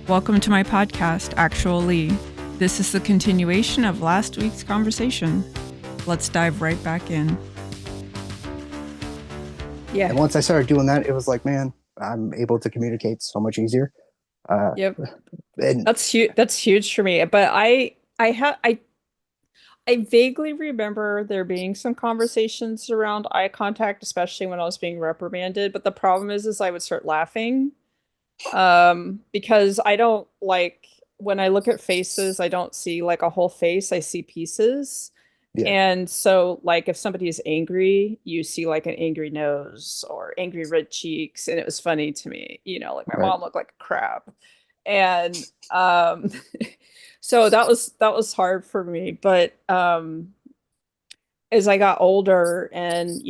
Welcome to my podcast, Actual Leigh. This is the continuation of last week's conversation. Let's dive right back in. Yeah. And once I started doing that, it was like, man, I'm able to communicate so much easier. Yep. And That's huge. That's huge for me. But I vaguely remember there being some conversations around eye contact, especially when I was being reprimanded. But the problem is I would start laughing, because I don't like when I look at faces, I don't see like a whole face. I see pieces. yeah, And so, like, if somebody is angry, you see like an angry nose or angry red cheeks. And it was funny to me, like my right. mom looked like a crab. And so that was hard for me. But as I got older and,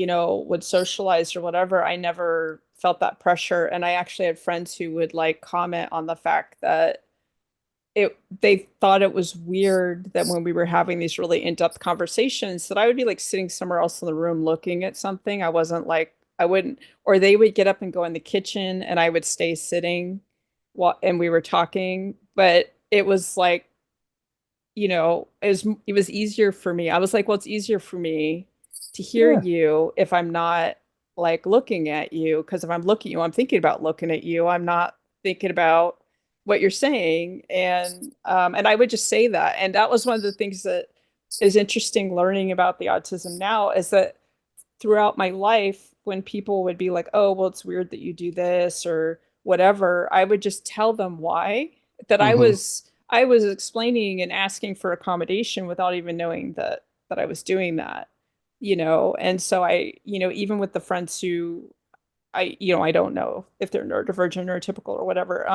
would socialize or whatever, I never felt that pressure. And I actually had friends who would like comment on the fact that they thought it was weird that when we were having these really in-depth conversations that I would be like sitting somewhere else in the room looking at something. I wasn't like I wouldn't, or they would get up and go in the kitchen and I would stay sitting while and we were talking. But it was like, it was easier for me. I was like, well, it's easier for me to hear Yeah, you if I'm not like looking at you. Because if I'm looking at you, I'm thinking about looking at you. I'm not thinking about what you're saying. And I would just say that. And that was one of the things that is interesting learning about the autism now is that throughout my life, when people would be like, oh, well, it's weird that you do this or whatever, I would just tell them why that hmm, I was explaining and asking for accommodation without even knowing that I was doing that, And so even with the friends who I don't know if they're neurodivergent or typical or whatever,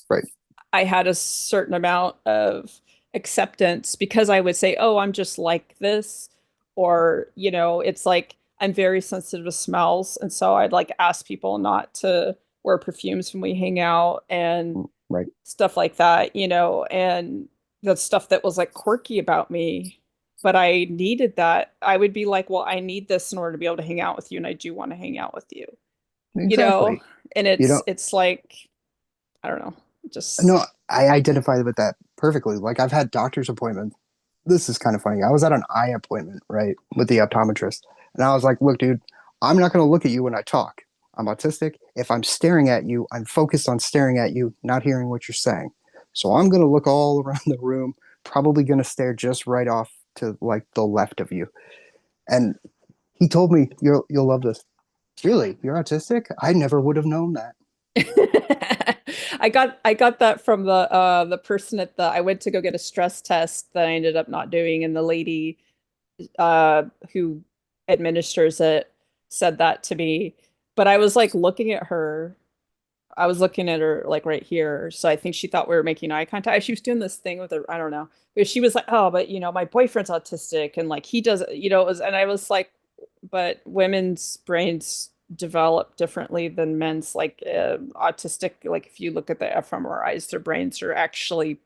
right. I had a certain amount of acceptance because I would say, oh, I'm just like this. Or, it's like I'm very sensitive to smells. And so I'd like ask people not to wear perfumes when we hang out and Right. stuff like that, and the stuff that was like quirky about me. But I needed that. I would be like, well, I need this in order to be able to hang out with you. And I do want to hang out with you, you know? Exactly. And You it's like, I don't know, just. know, I identify with that perfectly. Like I've had doctor's appointments. This is kind of funny. I was at an eye appointment, right, with the optometrist. And I was like, look, dude, I'm not going to look at you when I talk. I'm autistic. If I'm staring at you, I'm focused on staring at you, not hearing what you're saying. So I'm going to look all around the room, probably going to stare just right off to like the left of you. And he told me, you'll love this. Really? You're autistic? I never would have known that. I got that from the person at the I went to go get a stress test that I ended up not doing, and the lady who administers it said that to me. But I was like looking at her. I was looking at her like right here. So I think she thought we were making eye contact. She was doing this thing with her, I don't know. But she was like, "Oh, but my boyfriend's autistic and like he does, it was," and I was like, but women's brains develop differently than men's, like autistic, like if you look at the fMRIs, their brains are actually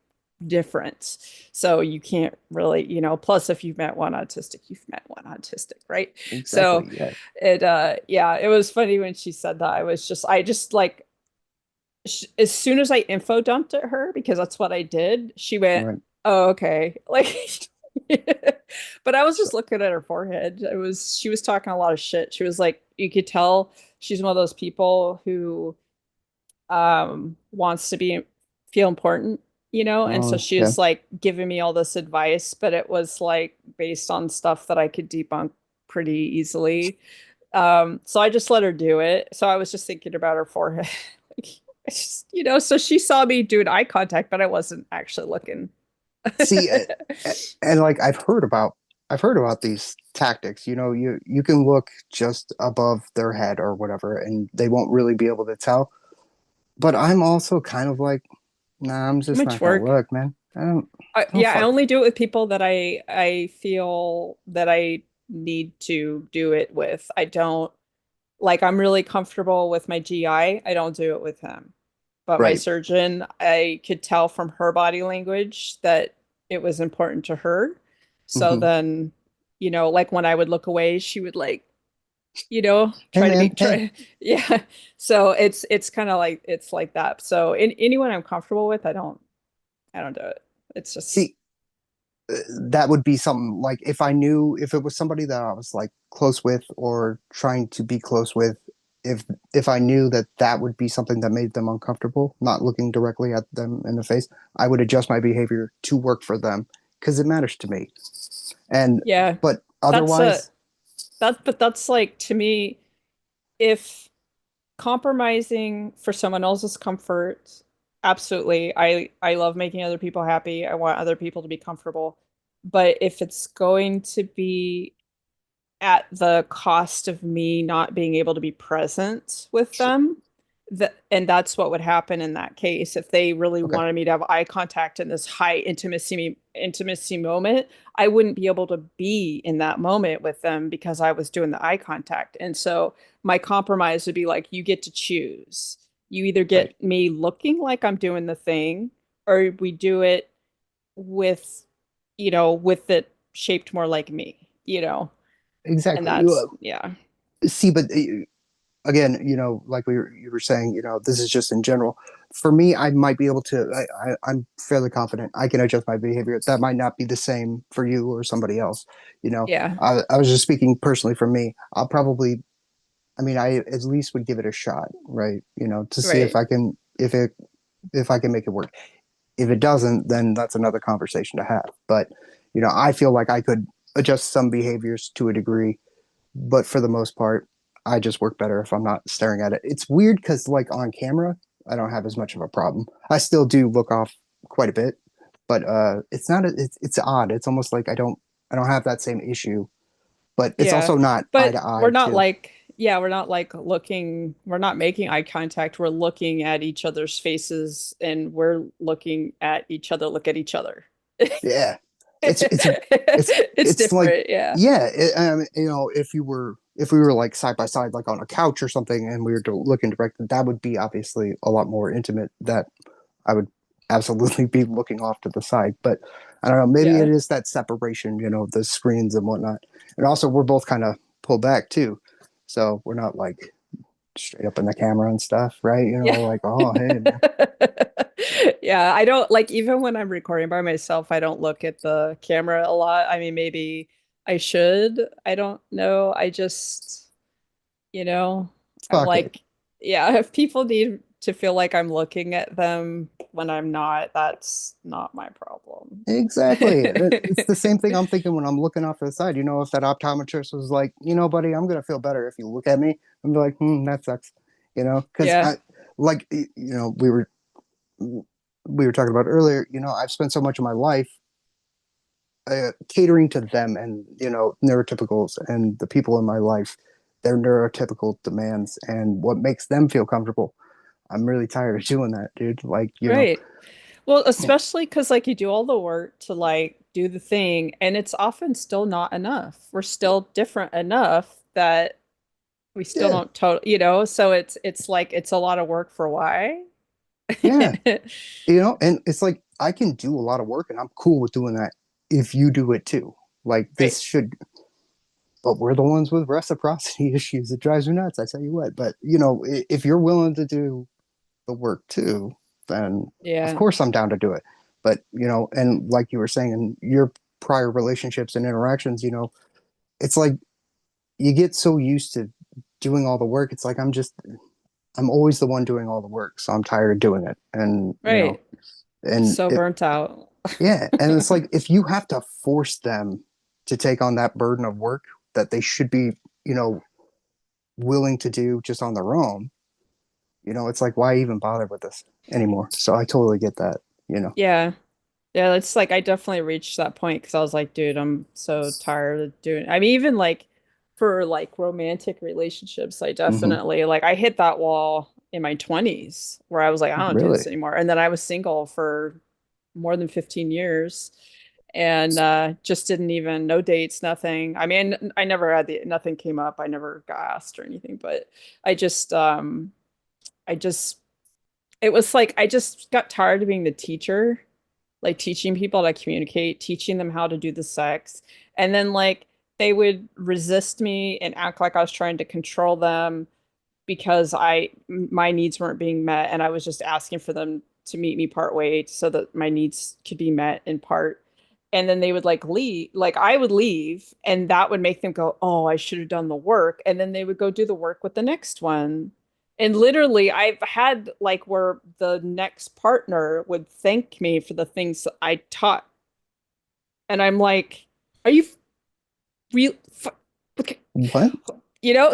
different. So you can't really, plus if you've met one autistic, you've met one autistic, right? So Exactly. Yeah. yeah, it was funny when she said that. I just like as soon as I info dumped at her, because that's what I did, she went, Right. "Oh, okay." Like, but I was So, just looking at her forehead. She was talking a lot of shit. She was like, you could tell she's one of those people who wants to feel important, and so oh, she yeah. was like giving me all this advice, but it was like based on stuff that I could debunk pretty easily. So I just let her do it. So I was just thinking about her forehead. Like, so she saw me doing eye contact, but I wasn't actually looking. See, and like I've heard about these tactics. You know, you can look just above their head or whatever, and they won't really be able to tell. But I'm also kind of like, nah, I'm Too just much not gonna work. look, man. I don't Yeah, I fuck. only do it with people that I feel that I need to do it with. I don't like I'm really comfortable with my GI. I don't do it with him. But my Right. surgeon, I could tell from her body language that it was important to her. So Hmm. then, like when I would look away, she would like Hey try to be man, hey. try yeah. So it's kind of like it's like that. So anyone I'm comfortable with, I don't do it. It's just See, that would be something like if it was somebody that I was like close with or trying to be close with, if I knew that that would be something that made them uncomfortable, not looking directly at them in the face, I would adjust my behavior to work for them because it matters to me. And yeah. but That's a otherwise, that's like to me, if compromising for someone else's comfort, absolutely. I love making other people happy. I want other people to be comfortable. But if it's going to be at the cost of me not being able to be present with them, and that's what would happen in that case if they really okay, wanted me to have eye contact in this high intimacy moment. I wouldn't be able to be in that moment with them because I was doing the eye contact. And so my compromise would be like, you get to choose. You either right, get me looking like I'm doing the thing, or we do it with, with it shaped more like me. And exactly. that's, yeah. See, but again, like you were saying, this is just in general. For me, I might be able to. I'm fairly confident I can adjust my behavior. That might not be the same for you or somebody else. Yeah. I was just speaking personally for me. I'll probably. I mean, I at least would give it a shot, right? To see Right. if I can make it work. If it doesn't, then that's another conversation to have. But I feel like I could adjust some behaviors to a degree, but for the most part, I just work better if I'm not staring at it. It's weird because like on camera, I don't have as much of a problem. I still do look off quite a bit, but it's not. It's odd. It's almost like I don't have that same issue, but it's Yeah. also not eye But to eye too. we're not like we're not making eye contact. We're looking at each other's faces and we're looking at each other, look at each other. Yeah, it's it's It's it's like different. Yeah. yeah, if we were like side by side, like on a couch or something, and we were looking directly, that would be obviously a lot more intimate. That I would absolutely be looking off to the side. But I don't know, maybe it Yeah. is that separation, the screens and whatnot. And also, we're both kind of pulled back too, so we're not like straight up in the camera and stuff, right? Yeah. Like, oh hey man, Yeah, I don't like, even when I'm recording by myself, I don't look at the camera a lot. I mean, maybe I should. I don't know. I just, you know, I'm fuck it. like, yeah, if people need to feel like I'm looking at them when I'm not, that's not my problem. Exactly. It's the same thing I'm thinking when I'm looking off to the side. If that optometrist was like, buddy, I'm gonna feel better if you look at me. I'm like, that sucks. Because Yeah, I like, we were talking about earlier. I've spent so much of my life catering to them and neurotypicals and the people in my life, their neurotypical demands and what makes them feel comfortable. I'm really tired of doing that, dude. Like, right. Well, especially because like you do all the work to like do the thing, and it's often still not enough. We're still different enough that we still yeah, don't so it's like it's a lot of work for why. yeah. And it's like I can do a lot of work and I'm cool with doing that if you do it too. Like Right. this should, but we're the ones with reciprocity issues. It drives me nuts. I tell you what. But if you're willing to do the work too, then of Yeah. course I'm down to do it. But and like you were saying in your prior relationships and interactions, it's like you get so used to doing all the work. It's like I'm always the one doing all the work, so I'm tired of doing it. And Right. and So it, burnt out. yeah, and it's like if you have to force them to take on that burden of work that they should be, you know, willing to do just on their own, it's like why even bother with this anymore? So I totally get that. Yeah. Yeah, it's like I definitely reached that point because I was like, dude, I'm so tired of doing. I mean, even like for like romantic relationships, I Hmm. definitely like I hit that wall in my 20s where I was like, I don't do Really? this anymore. And then I was single for more than 15 years and just didn't even no dates, nothing. I mean, I never had nothing came up. I never got asked or anything, but I just I just it was like I just got tired of being the teacher, like teaching people how to communicate, teaching them how to do the sex. And then like they would resist me and act like I was trying to control them because my needs weren't being met and I was just asking for them to meet me part way so that my needs could be met in part. And then they would like leave, like I would leave, and that would make them go, "Oh, I should have done the work." And then they would go do the work with the next one. And literally, I've had like where the next partner would thank me for the things that I taught. And I'm like, "Are you real? Okay, What?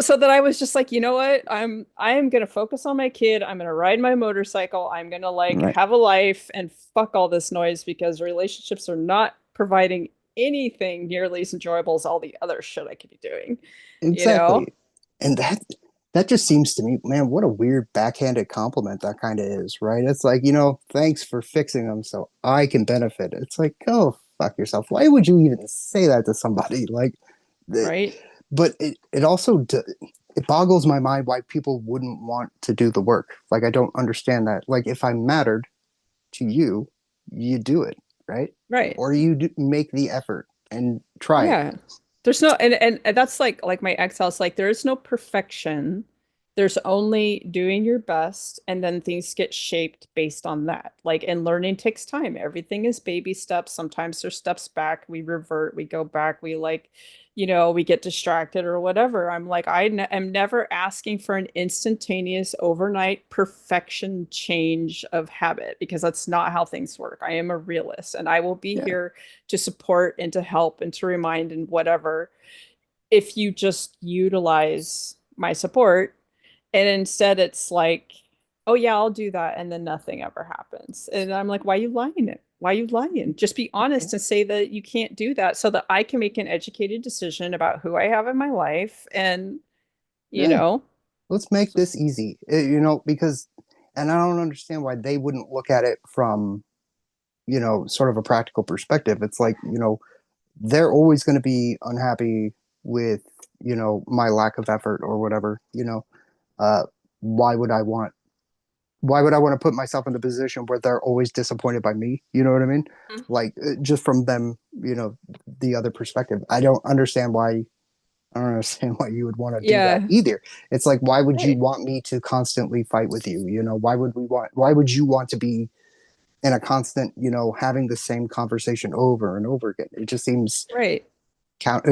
so that I was just like, you know what? I am gonna focus on my kid. I'm gonna ride my motorcycle. I'm gonna like Right. have a life and fuck all this noise because relationships are not providing anything nearly as enjoyable as all the other shit I could be doing, you know? Exactly. And that just seems to me, man, what a weird backhanded compliment that kind of is, right? It's like, thanks for fixing them so I can benefit. It's like, go fuck yourself. Why would you even say that to somebody? Like, the, Right? but it also it boggles my mind why people wouldn't want to do the work. Like, I don't understand that. Like, if I mattered to you, you do it, right? Right. Or you make the effort and try it. Yeah. There's no and that's like my ex-house, like there is no perfection. There's only doing your best and then things get shaped based on that. Like and learning takes time. Everything is baby steps. Sometimes there's steps back, we revert, we go back, we like, we get distracted or whatever. I'm like am never asking for an instantaneous overnight perfection change of habit because that's not how things work. I am a realist and I will be Yeah. here to support and to help and to remind and whatever if you just utilize my support. And instead it's like, oh yeah, I'll do that, and then nothing ever happens. And I'm like, why are you lying? Why are you lying? Just be honest and say that you can't do that so that I can make an educated decision about who I have in my life. And you Yeah. know Let's make this easy. Because, and I don't understand why they wouldn't look at it from, sort of a practical perspective. It's like, they're always going to be unhappy with, my lack of effort or whatever, uh, why would I want, why would I want to put myself in a position where they're always disappointed by me? You know what I mean? Like, just from them, the other perspective. I don't understand why you would want to do that yeah. either. It's like, why would you Right. want me to constantly fight with you? Why would you want to be in a constant, having the same conversation over and over again? It just seems Right.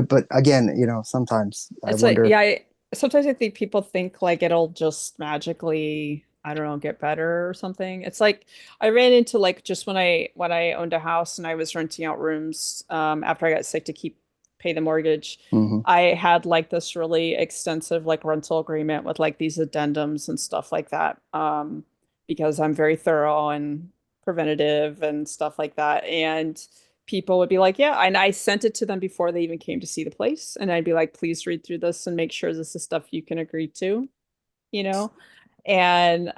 but again, sometimes I It's like, wonder. yeah, sometimes I think people think like it'll just magically, I don't know, get better or something. It's like I ran into like just when I owned a house and I was renting out rooms after I got sick to pay the mortgage. Mhm. I had like this really extensive like rental agreement with like these addendums and stuff like that. Because I'm very thorough and preventative and stuff like that. And people would be like, yeah, and I sent it to them before they even came to see the place. And I'd be like, please read through this and make sure this is stuff you can agree to, you know? And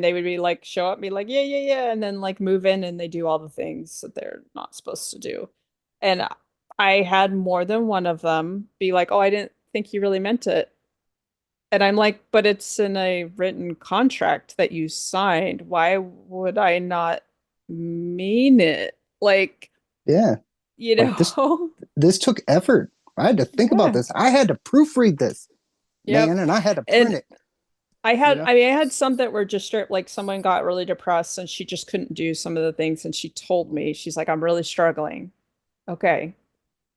they would be like, show up, be like, yeah, yeah, yeah, and then like move in and they do all the things that they're not supposed to do. And I had more than one of them be like, oh, I didn't think you really meant it. And I'm like, but it's in a written contract that you signed. Why would I not mean it? Like, Yeah, you like this. know? This took effort. I had to think about Yeah. this. I had to proofread this, man, Yep. and I had to print And it. I You had, know? I mean, I had some that were just straight, like someone got really depressed and she just couldn't do some of the things. And she told me, she's like, I'm really struggling. Okay.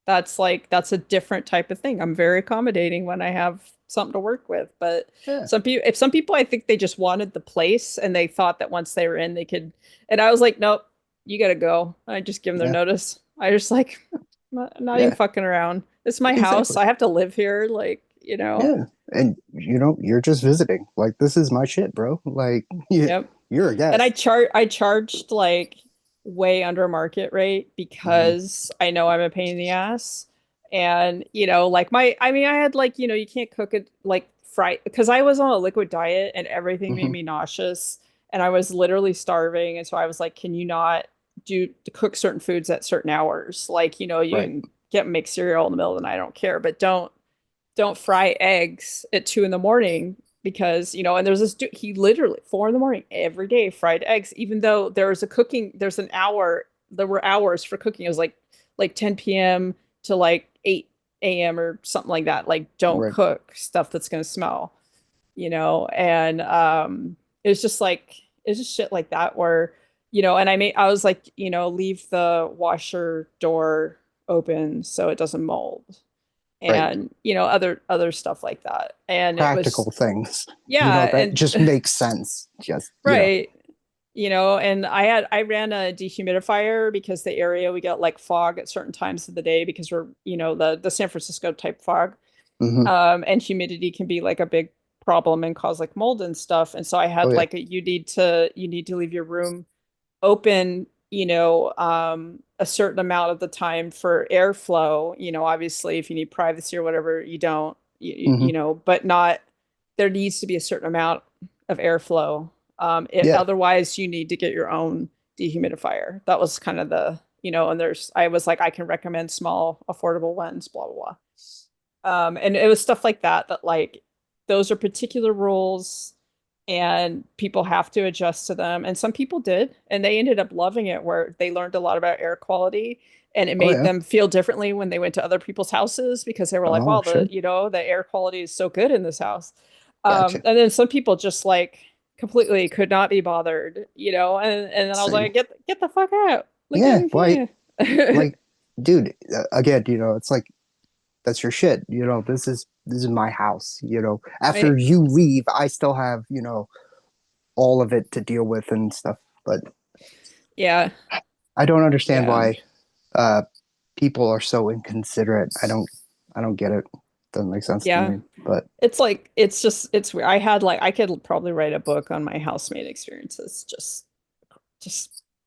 That's a different type of thing. I'm very accommodating when I have something to work with. But Yeah, some people, I think they just wanted the place and they thought that once they were in, they could. And I was like, nope, you gotta go. I just give them their yeah, notice. I just like, not even yeah. fucking around. It's my house. Exactly. I have to live here. Like, Yeah, and you're just visiting. Like, this is my shit, bro. Like, Yep. you're a And guest. I charged like way under market rate Hmm. because I know I'm a pain in the ass. And like I mean, I had like, you can't cook it like fry because I was on a liquid diet and everything made Hmm. me nauseous and I was literally starving. And so I was like, can you not cook certain foods at certain hours? Like, you Right. can get make cereal in the middle of the night, I don't care, but don't fry eggs at 2 in the morning because and there's this dude, he literally 4 in the morning every day fried eggs, even though there were hours for cooking. It was like 10 p.m. to like 8. a.m. or something like that. Like, don't Right. cook stuff that's going to smell, and it's just like it's just shit like that where, and I was like, leave the washer door open so it doesn't mold, Right. and other stuff like that. And it was, Practical things, yeah, that and just makes sense. Just, right. And I ran a dehumidifier because the area we get like fog at certain times of the day because we're, the San Francisco type fog. hmm And humidity can be like a big problem and cause like mold and stuff. And so I Oh had yeah. like you need to leave your room open, a certain amount of the time for airflow. Obviously if you need privacy or whatever, you don't, hmm but not, there needs to be a certain amount of airflow. Yeah. Otherwise you need to get your own dehumidifier. That was kind of and I was like, I can recommend small, affordable ones, blah, blah, blah. And it was stuff like that like those are particular rules and people have to adjust to them. And some people did, and they ended up loving it where they learned a lot about air quality and it Oh made yeah. them feel differently when they went to other people's houses because they were like, Oh wow, shit. the air quality is so good in this house. Gotcha. And then some people just like completely could not be bothered, and then I was Same. like, get the fuck out. Like, Yeah. Why? yeah. Like, dude. Again, it's like that's your shit. This is my house. After Right. you leave, I still have all of it to deal with and stuff. But Yeah. I don't understand Yeah. why uh, people are so inconsiderate. I don't get it. Doesn't make sense to Yeah. me. But It's like it's weird. I could probably write a book on my housemate experiences. Just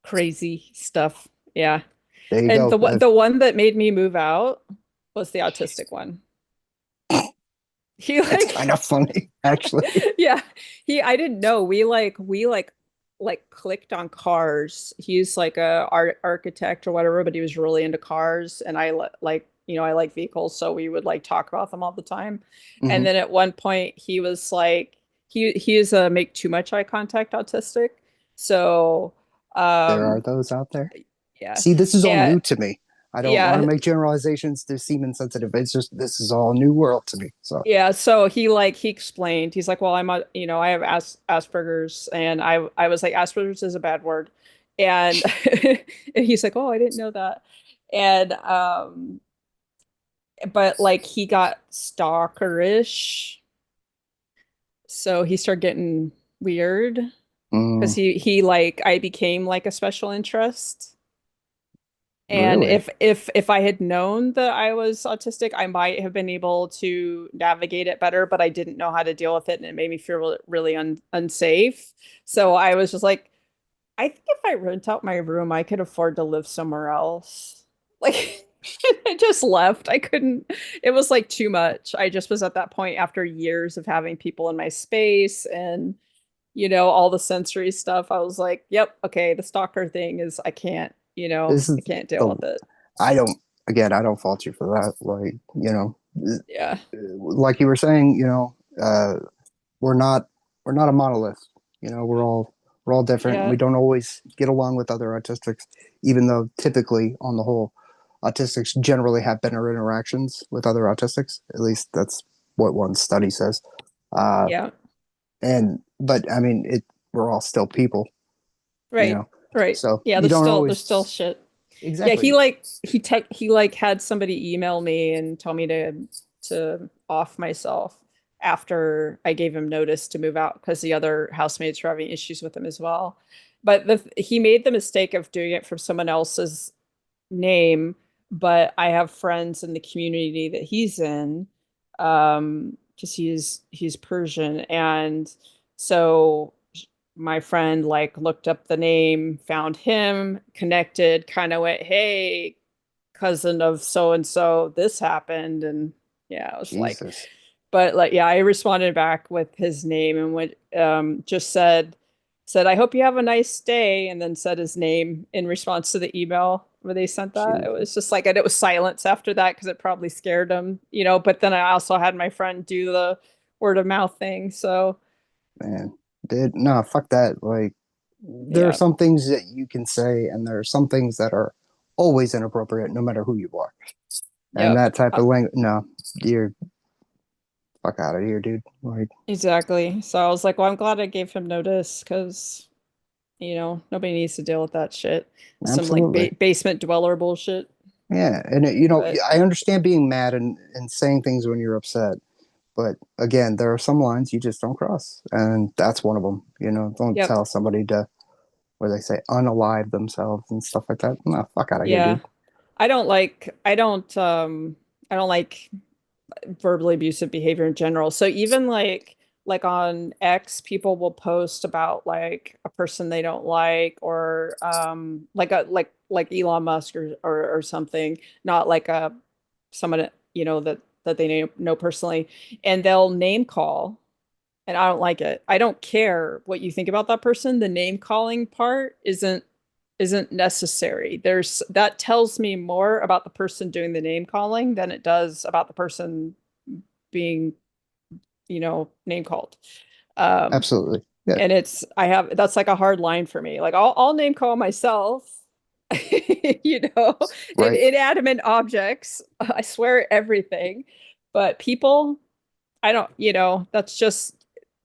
crazy stuff. Yeah. there you And go. the one that made me move out was the autistic one. He That's kind like of funny, actually. yeah. I didn't know. We clicked on cars. He's like a architect or whatever, but he was really into cars and I like vehicles, so we would like talk about them all the time. And hmm then at one point he was like he is a make too much eye contact autistic. So There are um those out there. yeah. See, this is all And new to me. I don't want to yeah, make generalizations to seem insensitive. It's just this is all new world to me. So yeah, so he explained. He's like, "Well, I have Asperger's," and I was like, "Asperger's is a bad word," and and he's like, "Oh, I didn't know that," and but like he got stalkerish, so he started getting weird because mm, he like I became like a special interest. And really, if I had known that I was autistic, I might have been able to navigate it better, but I didn't know how to deal with it, and it made me feel really unsafe. So I was just like, I think if I rent out my room, I could afford to live somewhere else. Like, I just left. I couldn't. It was like too much. I just was at that point after years of having people in my space and all the sensory stuff. I was like, yep, okay, the stalker thing is I can't, this I is can't deal the. with it. I don't. Again, I don't fault you for that. Like Yeah. like you were saying, we're not we're not a monolith. We're all different. We Yeah. don't always get along with other autistics, even though typically, on the whole, autistics generally have better interactions with other autistics. At least that's what one study says. Uh, Yeah. but I mean, we're all still people, you Right. know. Right. So Yeah, you don't there's still always shit. Yeah, exactly. he like had somebody email me and tell me to off myself after I gave him notice to move out because the other housemates were having issues with him as well. But he made the mistake of doing it from someone else's name, but I have friends in the community that he's in, because he's Persian, and so my friend like looked up the name, found him, connected, kind of went, "Hey, cousin of so and so, this happened," and yeah, I was like, Jesus. but like yeah, I responded back with his name and went just said I hope you have a nice day and then said his name in response to the email where they sent that. It Jesus. was just like, and it was silence after that because it probably scared him, but then I also had my friend do the word of mouth thing. So Man, dude, no, fuck that. Like, there are yeah. some things that you can say, and there are some things that are always inappropriate, no matter who you are. And Yep. that type of language, no, you're fuck out of here, dude. Like, Exactly. So I was like, well, I'm glad I gave him notice because, nobody needs to deal with that shit. Some like absolutely. basement dweller bullshit. Yeah. And, But I understand being mad and saying things when you're upset. But again, there are some lines you just don't cross. And that's one of them. Don't yep. tell somebody to, where they say, unalive themselves and stuff like that. No, fuck out of here, Yeah. dude. I don't like verbally abusive behavior in general. So even like on X, people will post about like a person they don't like or like Elon Musk or something, not like a someone that they know personally, and they'll name call, and I don't like it. I don't care what you think about that person. The name calling part isn't necessary. That tells me more about the person doing the name calling than it does about the person being, name called. Um, Absolutely. Yeah. and that's like a hard line for me. Like I'll name call myself, Right. inanimate objects. I swear everything, but people, I don't, that's just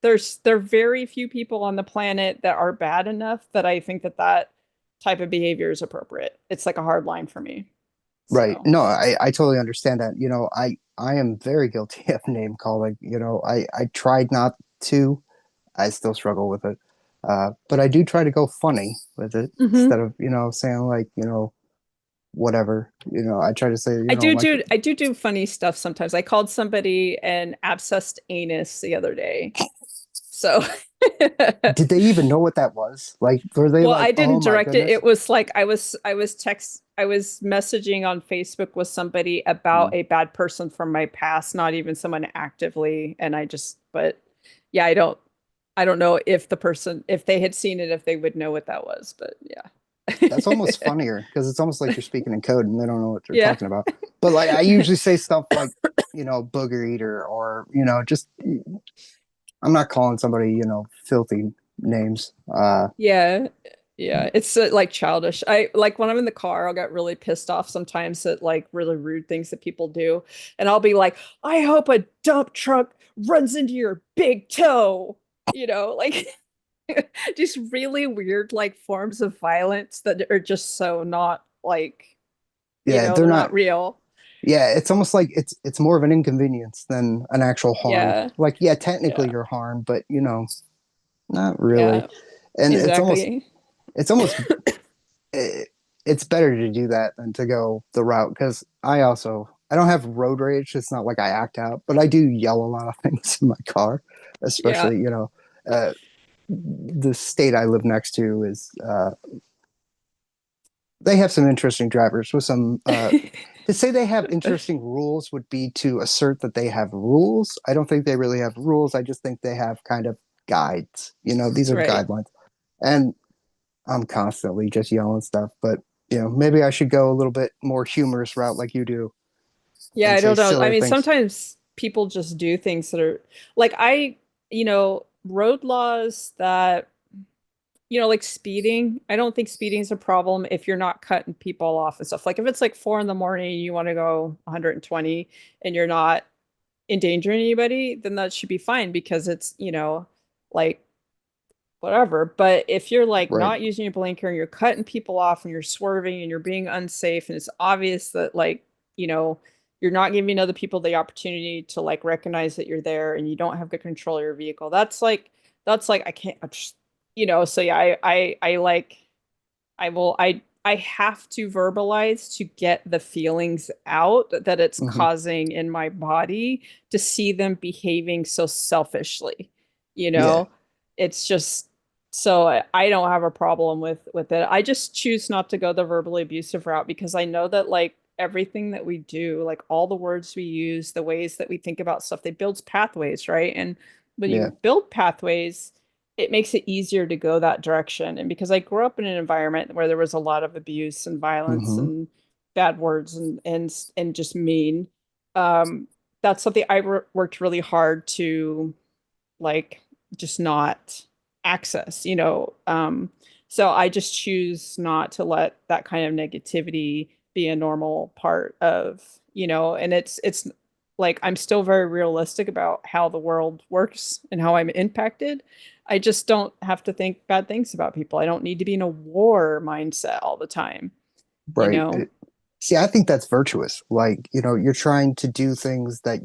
there are very few people on the planet that are bad enough that I think that type of behavior is appropriate. It's like a hard line for me. Right. So, No, I totally understand that. I am very guilty of name calling. I tried not to. I still struggle with it. But I do try to go funny with it mhm. instead of, saying like, whatever. I try to say, I do like, do I do do funny stuff sometimes. I called somebody an abscessed anus the other day. So did they even know what that was? Like, were they well, like, I oh didn't my direct it. goodness? It was like I was messaging on Facebook with somebody about Mm. a bad person from my past, not even someone actively, and but yeah, I don't know if they had seen it, if they would know what that was, but That's almost yeah. funnier because it's almost like you're speaking in code and they don't know what they're Yeah. talking about. But like, I usually say stuff like, booger eater or, just I'm not calling somebody, filthy names. Yeah. Yeah, it's like childish. I like when I'm in the car, I'll get really pissed off sometimes at like really rude things that people do. And I'll be like, I hope a dump truck runs into your big toe. Like just really weird like forms of violence that are just so not like, Yeah, they're they're not. not real. Yeah, it's almost like it's more of an inconvenience than an actual harm. Yeah. Like, yeah, technically Yeah. you're harmed, but not really. Yeah. And Exactly. it's almost eh, it's better to do that than to go the route because I don't have road rage. It's not like I act out, but I do yell a lot of things in my car, Yeah. especially uh, the state I live next to is they have some interesting drivers with some to say they have interesting rules would be to assert that they have rules. I don't think they really have rules. I just think they have kind of guides. These are Right. guidelines. And I'm constantly just yelling stuff, but maybe I should go a little bit more humorous route like you do Yeah, and I say don't know. I sillier mean, things. sometimes people just do things that are like road laws that, like speeding. I don't think speeding is a problem if you're not cutting people off and stuff. Like if it's like 4 in the morning, you want to go 120 and you're not endangering anybody, then that should be fine because it's, like whatever. But if you're like Right. not using your blinker and you're cutting people off and you're swerving and you're being unsafe and it's obvious that like, you know, you're not giving other people the opportunity to like recognize that you're there and you don't have good control of your vehicle. That's like I can't I just, so yeah, I like I have to verbalize to get the feelings out that it's Hmm. causing in my body to see them behaving so selfishly. You Yeah. know, it's just so I don't have a problem with it. I just choose not to go the verbally abusive route because I know that like everything that we do, like all the words we use, the ways that we think about stuff, they builds pathways, right? And when Yeah. you build pathways, it makes it easier to go that direction. And because I grew up in an environment where there was a lot of abuse and violence Hmm. and bad words and just mean, um, that's something I worked really hard to like just not access. So I just choose not to let that kind of negativity be a normal part of and it's like I'm still very realistic about how the world works and how I'm impacted. I just don't have to think bad things about people. I don't need to be in a war mindset all the time, you Right. know? See, I think that's virtuous. Like, you're trying to do things that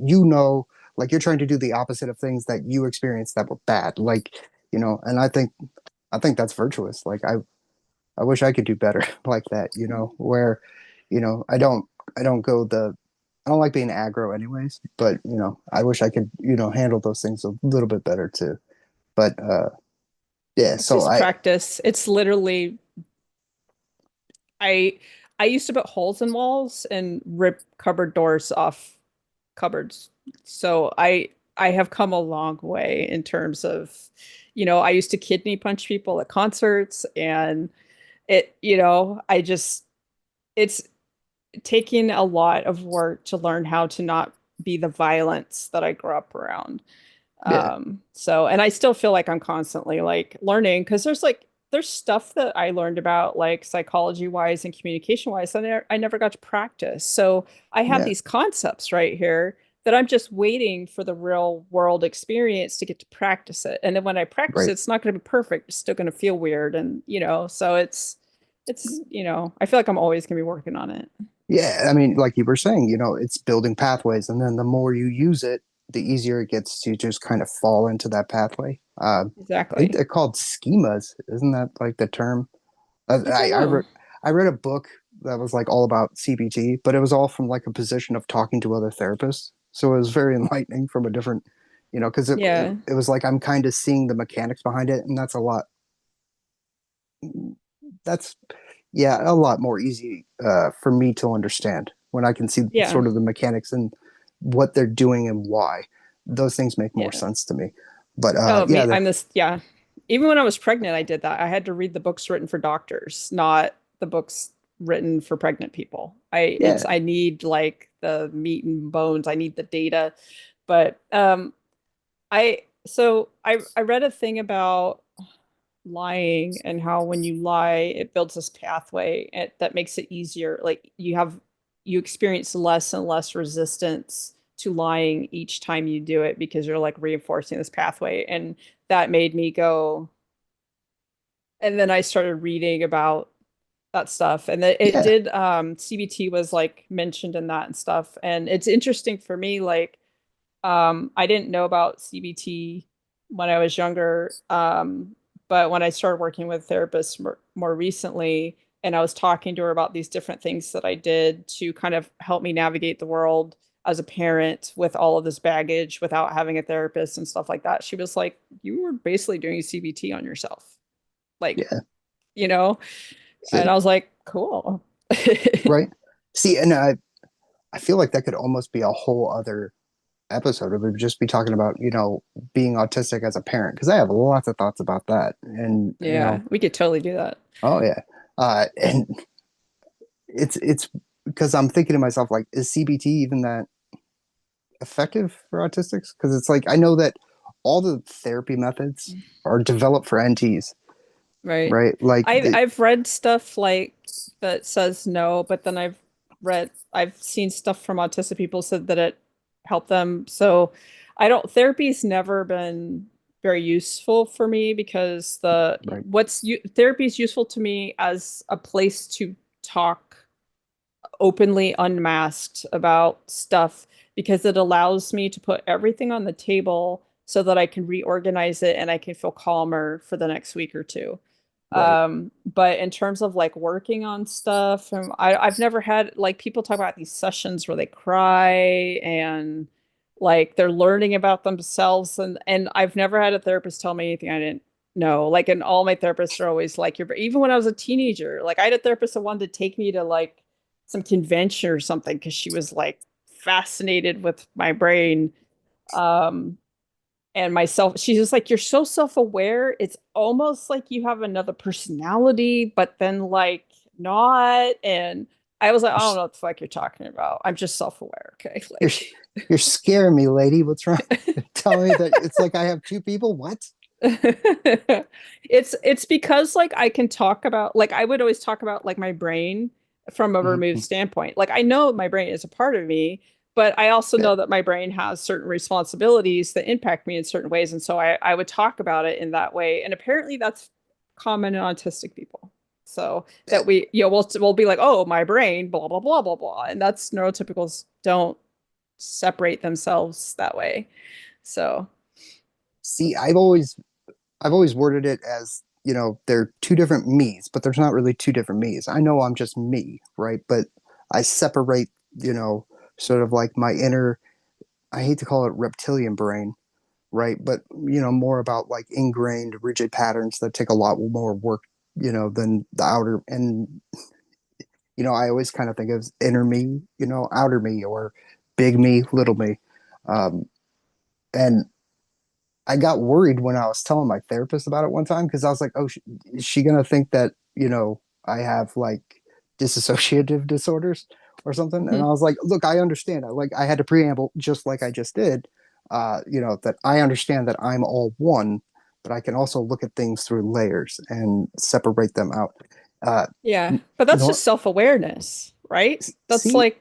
like you're trying to do the opposite of things that you experienced that were bad. Like, and I think that's virtuous. Like I wish I could do better like that, where, I don't go I don't like being aggro anyways, but I wish I could, handle those things a little bit better too. But yeah, It's so just practice. It's literally I I used to put holes in walls and rip cupboard doors off cupboards. So I have come a long way in terms of, I used to kidney punch people at concerts, and I just it's taking a lot of work to learn how to not be the violence that I grew up around. yeah, And I still feel like I'm constantly like learning, because there's stuff that I learned about like psychology wise and communication wise that I never got to practice. So I have yeah, these concepts right here that I'm just waiting for the real world experience to get to practice it. And then when I practice it, right. it's not going to be perfect. It's still going to feel weird. And, so I feel like I'm always going to be working on it. Yeah, I mean, like you were saying, it's building pathways, and then the more you use it, the easier it gets to just kind of fall into that pathway. I think Exactly. they're called schemas, isn't that like the term? I don't know. I read a book that was like all about CBT, but it was all from like a position of talking to other therapists. So it was very enlightening from a different, because Yeah. it was like I'm kind of seeing the mechanics behind it, and that's a lot. That's yeah, a lot more easy for me to understand when I can see Yeah. sort of the mechanics and what they're doing and why. Those things make more Yeah. sense to me. But Oh, yeah, me, I'm this, yeah. Even when I was pregnant, I did that. I had to read the books written for doctors, not the books written for pregnant people. yeah, I need like the meat and bones. I need the data. But I read a thing about lying and how when you lie, it builds this pathway that makes it easier. Like you experience less and less resistance to lying each time you do it because you're like reinforcing this pathway. And that made me go, and then I started reading about that stuff. And it yeah, did, CBT was like mentioned in that and stuff. And it's interesting for me, like, I didn't know about CBT when I was younger. But when I started working with therapists more recently, and I was talking to her about these different things that I did to kind of help me navigate the world as a parent with all of this baggage without having a therapist and stuff like that, she was like, "You were basically doing CBT on yourself." Like, yeah. you know, and See, I was like, "Cool." right? See, and I feel like that could almost be a whole other episode. It would just be talking about being autistic as a parent, because I have lots of thoughts about that. And Yeah, we could totally do that. oh yeah, and it's because I'm thinking to myself, like, is CBT even that effective for autistics? Because it's like I know that all the therapy methods are developed for NTs, Right. right? Like, I've read stuff like that says no, but then I've seen stuff from autistic people said that it helped them. So I don't therapy's never been very useful for me because right, therapy is useful to me as a place to talk openly unmasked about stuff because it allows me to put everything on the table so that I can reorganize it and I can feel calmer for the next week or two. right, But in terms of like working on stuff, I've never had like people talk about these sessions where they cry and like they're learning about themselves, and I've never had a therapist tell me anything I didn't know. Like, and all my therapists are always like, you're even when I was a teenager, like I had a therapist that wanted to take me to like some convention or something because she was like fascinated with my brain. Um, and myself, she's just like, you're so self-aware. It's almost like you have another personality, but then like not. And I was like, I don't know what the fuck you're talking about. I'm just self-aware. Okay. you're Like you're scaring me, lady. What's wrong? Tell me that it's like I have two people. What? it's because like I can talk about like I would always talk about like my brain from a removed Mhm. standpoint. Like I know my brain is a part of me, but I also Yeah. know that my brain has certain responsibilities that impact me in certain ways. And so I would talk about it in that way. And apparently that's common in autistic people. So Eh, that we'll be like, oh, my brain, blah, blah, blah, blah, blah. And that's neurotypicals don't separate themselves that way. So See, I've always worded it as, you know, they're two different me's, but there's not really two different me's. I know I'm just me, right? But I separate, you know, sort of like my inner, I hate to call it reptilian brain, right? But, you know, more about like ingrained, rigid patterns that take a lot more work, you know, than the outer. And, you know, I always kind of think of inner me, you know, outer me, or big me, little me. Um, and I got worried when I was telling my therapist about it one time, because I was like, "Oh, is she gonna think that, you know, I have like dissociative disorders or something?" And I mhm. was like, "Look, I understand. I had to preamble just like I just did. You know, that I understand that I'm all one, but I can also look at things through layers and separate them out." Uh, Yeah, but that's nor just self-awareness, right? That's See, like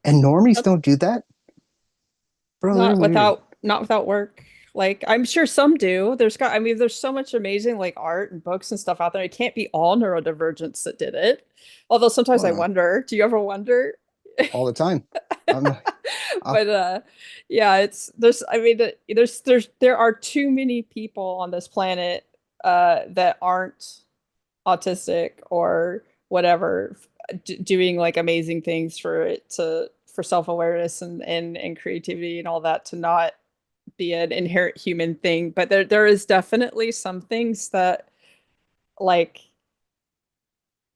and normies that's don't do that, bro. They're not weird. without work. Like I'm sure some do. I mean, there's so much amazing like art and books and stuff out there. It can't be all neurodivergents that did it. Although sometimes Oh I no, wonder, do you ever wonder? all the time. I'm, I, But yeah, it's there's I mean there are too many people on this planet that aren't autistic or whatever doing like amazing things for it to for self-awareness and creativity and all that to not be an inherent human thing. But there is definitely some things that like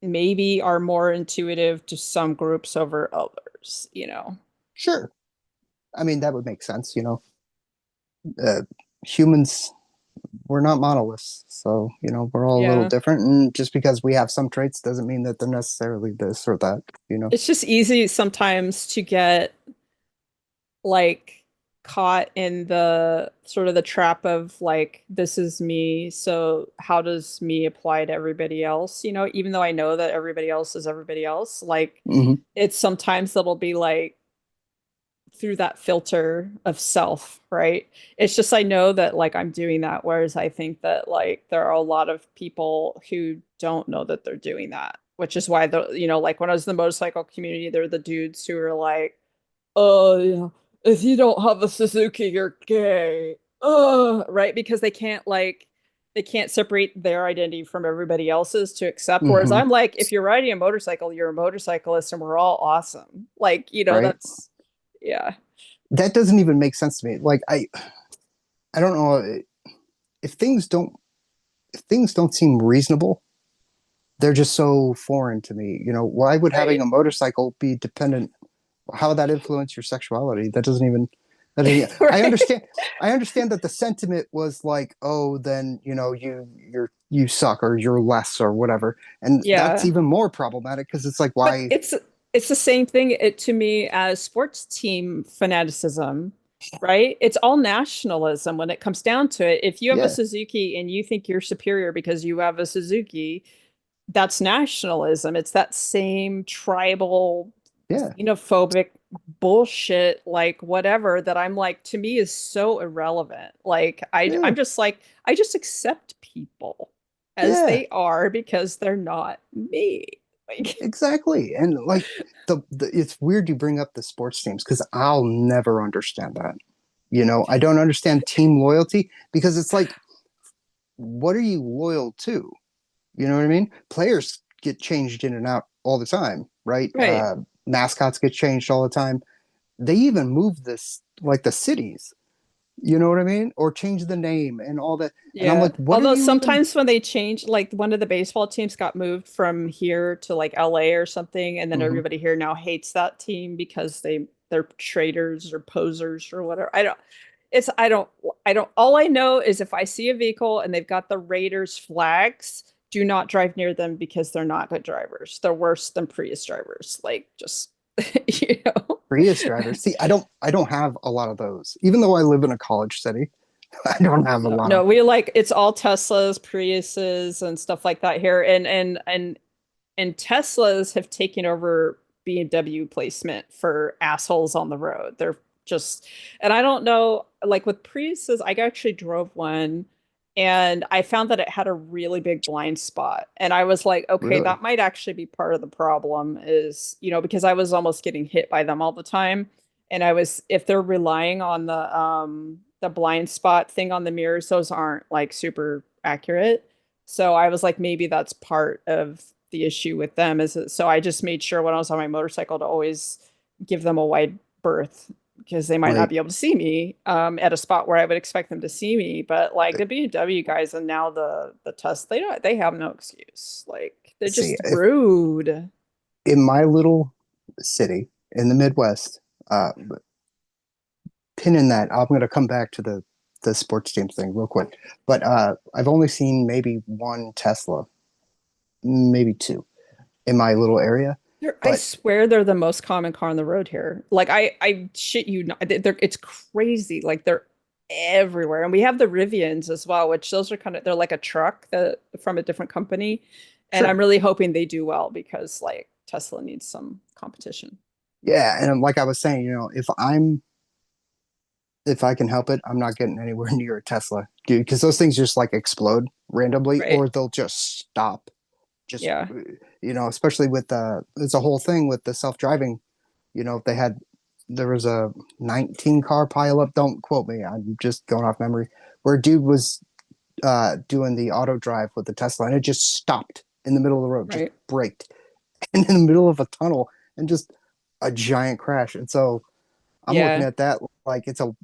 maybe are more intuitive to some groups over others, you know. sure. I mean, that would make sense, you know. uh, Humans, we're not monoliths, so you know we're all a little Yeah. different, and just because we have some traits doesn't mean that they're necessarily this or that, you know. It's just easy sometimes to get like caught in the sort of the trap of like this is me, so how does me apply to everybody else, you know, even though I know that everybody else is everybody else. Like Hmm. it's sometimes that'll be like through that filter of self, right? It's just I know that like I'm doing that, whereas I think that like there are a lot of people who don't know that they're doing that, which is why the you know like when I was in the motorcycle community, there are the dudes who are like, oh, you know, if you don't have a Suzuki, you're gay. Right? Because they can't separate their identity from everybody else's to accept. Whereas Hmm. I'm like, if you're riding a motorcycle, you're a motorcyclist and we're all awesome. Like, you know, Right, that's yeah. that doesn't even make sense to me. Like I don't know, if things don't if things don't seem reasonable, they're just so foreign to me, you know. Why would having Right. a motorcycle be dependent? How would that influence your sexuality? That doesn't even, that doesn't, Right. I understand that the sentiment was like, oh, then you know you suck or you're less or whatever, and that's Yeah. even more problematic because it's like, But why? it's the same thing to me as sports team fanaticism, right? It's all nationalism when it comes down to it. If you have a Yeah, Suzuki and you think you're superior because you have a Suzuki, that's nationalism. It's that same tribal, yeah, xenophobic bullshit, like whatever, that I'm like, to me is so irrelevant. Like yeah, I'm just like, I just accept people as yeah, they are because they're not me. Like, exactly. And like it's weird you bring up the sports teams because I'll never understand that. You know, I don't understand team loyalty because it's like, what are you loyal to? You know what I mean? Players get changed in and out all the time, right? right. Mascots get changed all the time. They even move this, like the cities. You know what I mean? Or change the name and all that. And I'm Yeah. like, what are Although you even? sometimes when they change, like one of the baseball teams got moved from here to like LA or something, and then Mhm. everybody here now hates that team because they're traitors or posers or whatever. I don't all I know is if I see a vehicle and they've got the Raiders flags, do not drive near them because they're not good drivers. They're worse than Prius drivers. Like just you know. Prius drivers. See, I don't have a lot of those. Even though I live in a college city, I don't have a No, lot of. no, we like it's all Teslas, Priuses, and stuff like that here. And and Teslas have taken over BMW placement for assholes on the road. They're just, and I don't know, like with Priuses, I actually drove one and I found that it had a really big blind spot. And I was like, okay, Really? that might actually be part of the problem is, because I was almost getting hit by them all the time. And I was, if they're relying on the blind spot thing on the mirrors, those aren't like super accurate. So I was like, maybe that's part of the issue with them is it, so I just made sure when I was on my motorcycle to always give them a wide berth because they might not Like, be able to see me at a spot where I would expect them to see me. But like the BMW guys and now the Tesla, they have no excuse. Like they're see, just rude. in my little city in the Midwest, pinning that, I'm going to come back to the sports teams thing real quick. But I've only seen maybe one Tesla, maybe two in my little area. I But swear they're the most common car on the road here. Like I shit you not, it's crazy. Like they're everywhere, and we have the Rivians as well, which those are they're like a truck that from a different company, and I'm sure, really hoping they do well because like Tesla needs some competition. yeah, and like I was saying, if I can help it, I'm not getting anywhere near a Tesla, dude, because those things just like explode randomly, Right? or they'll just stop. Just Yeah. especially with it's a whole thing with the self-driving. They had there was a 19 car pileup. Don't quote me. I'm just going off memory. Where a dude was doing the auto drive with the Tesla, and it just stopped in the middle of the road, just Right. braked, and in the middle of a tunnel, and just a giant crash. And so I'm looking Yeah. at that like it's a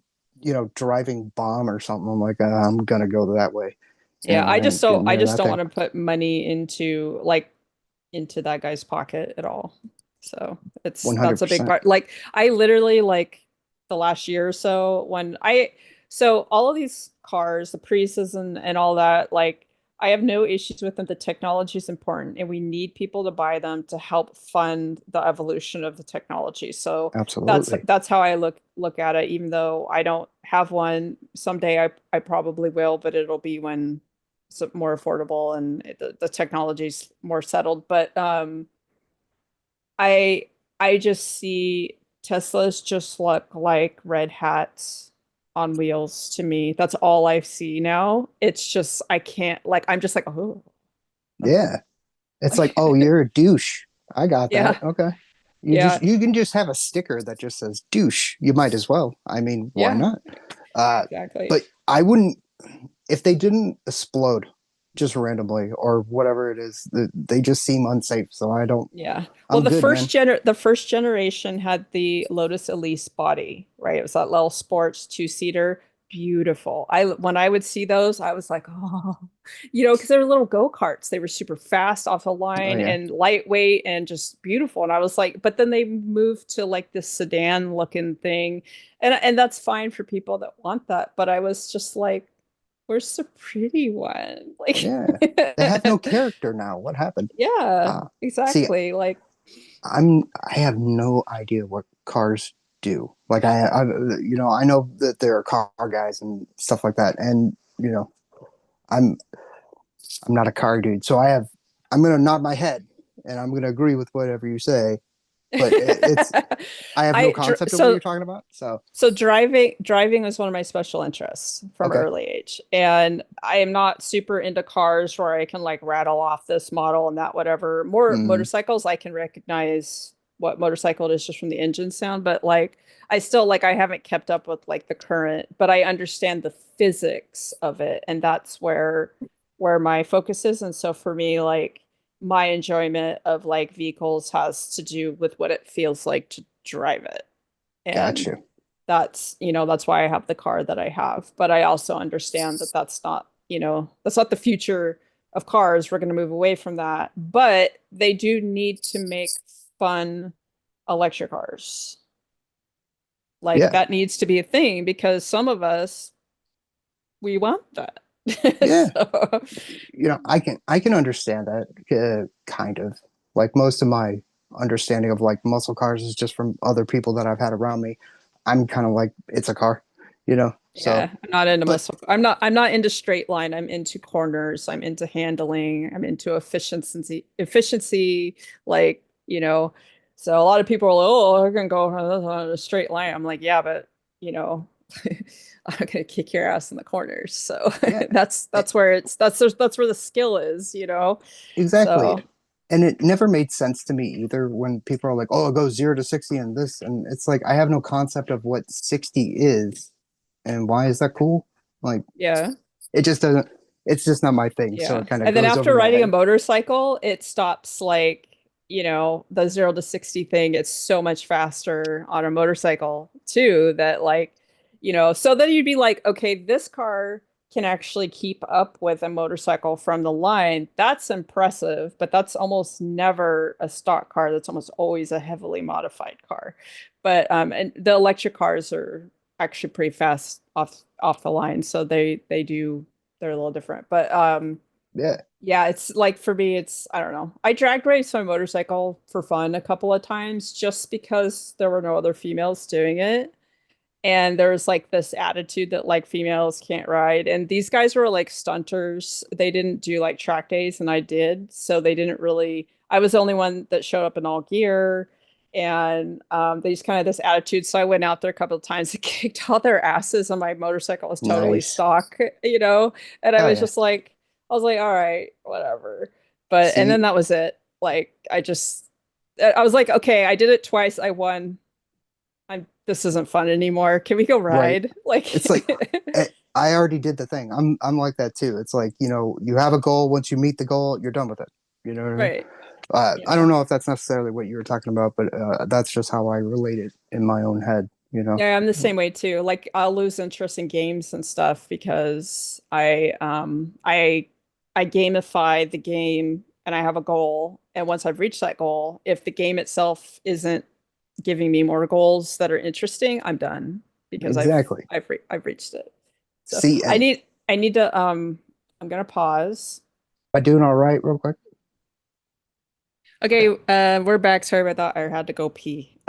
driving bomb or something. I'm like, I'm gonna go that way, Yeah. and I ain't getting I near just that don't thing. want to put money into that guy's pocket at all. So that's a big 100%. part. Like I literally like the last year or so so all of these cars, the Priuses and all that, like I have no issues with them. The technology is important and we need people to buy them to help fund the evolution of the technology. So Absolutely. that's how I look at it, even though I don't have one. Someday I probably will, but it'll be when it's more affordable and the technology's more settled. But I I just see Teslas just look like red hats on wheels to me. That's all I see now. It's just I can't like I'm just like, oh, okay. Yeah. It's like, Like oh, you're a douche. I got that. yeah, Okay. yeah, You can just have a sticker that just says douche. You might as well. I mean, why yeah, not? Uh, exactly. but I wouldn't if they didn't explode just randomly or whatever it is. They just seem unsafe. So I don't. Yeah. Well, I'm good, man. the first generation had the Lotus Elise body, right? It was that little sports two-seater. Beautiful. When I would see those, I was like, oh, because they were little go-karts. They were super fast off the Oh line yeah, and lightweight and just beautiful. And I was like, but then they moved to like this sedan looking thing. And that's fine for people that want that. But I was just like, where's the pretty one? Like yeah. They have no character now. What happened? yeah, Uh, see, exactly. Like I have no idea what cars do. Like I know that there are car guys and stuff like that, and I'm I'm not a car dude, so I'm gonna nod my head and I'm gonna agree with whatever you say, but it's I have no concept of what you're So talking about. So driving was one of my special interests from okay, early age. And I am not super into cars where I can like rattle off this model and that whatever. More mm, motorcycles, I can recognize what motorcycle it is just from the engine sound, but like I still like I haven't kept up with like the current, but I understand the physics of it and that's where my focus is. And so for me like my enjoyment of like vehicles has to do with what it feels like to drive it. got And you. that's why I have the car that I have. But I also understand that that's not the future of cars. We're going to move away from that. But they do need to make fun electric cars. Like Yeah, that needs to be a thing because some of us, we want that. yeah. So, I can understand that kind of like most of my understanding of like muscle cars is just from other people that I've had around me. I'm kind of like it's a car, you know. So, Yeah, I'm not into but muscle. I'm not into straight line. I'm into corners. I'm into handling. I'm into efficiency, like, so a lot of people are like, oh, we're gonna go on a straight line. I'm like, yeah, but you know, I'm gonna kick your ass in the corners. So yeah, e- that's where that's where the skill is. exactly. So And it never made sense to me either when people are like, "Oh, it goes 0 to 60 and this," and it's like I have no concept of what 60 is and why is that cool. Like yeah. it just doesn't. It's just not my thing. So Yeah. it kind of And then goes over after my riding a head. motorcycle, it stops like, the 0 to 60 thing. It's so much faster on a motorcycle too that like, so then you'd be like, okay, this car can actually keep up with a motorcycle from the line. That's impressive, but that's almost never a stock car. That's almost always a heavily modified car. But and the electric cars are actually pretty fast off the line, so they're a little different. But Yeah, yeah, it's like for me, it's I don't know. I drag raced my motorcycle for fun a couple of times just because there were no other females doing it. And there was like this attitude that like females can't ride. And these guys were like stunters. They didn't do like track days, and I did. So they didn't really, I was the only one that showed up in all gear. And they just kind of this attitude. So I went out there a couple of times and kicked all their asses, and my motorcycle was totally nice. stock. And I Hell was yeah. just like, I was like, all right, whatever. But, and then See, that was it. Like, I was like, okay, I did it twice. I won. This isn't fun anymore. Can we go right. ride? Like, It's like I already did the thing. I'm like that too. It's like, you have a goal. Once you meet the goal, you're done with it. You know what I mean? right. I don't Yeah. know if that's necessarily what you were talking about, but that's just how I relate it in my own head, you know? Yeah, I'm the same way too. Like I'll lose interest in games and stuff because I gamify the game and I have a goal. And once I've reached that goal, if the game itself isn't giving me more goals that are interesting, I'm done because Exactly. I've reached it. So See, and I need to I'm gonna pause. am I doing all right real quick? Okay, Okay. we're back. Sorry about that. I had to go pee.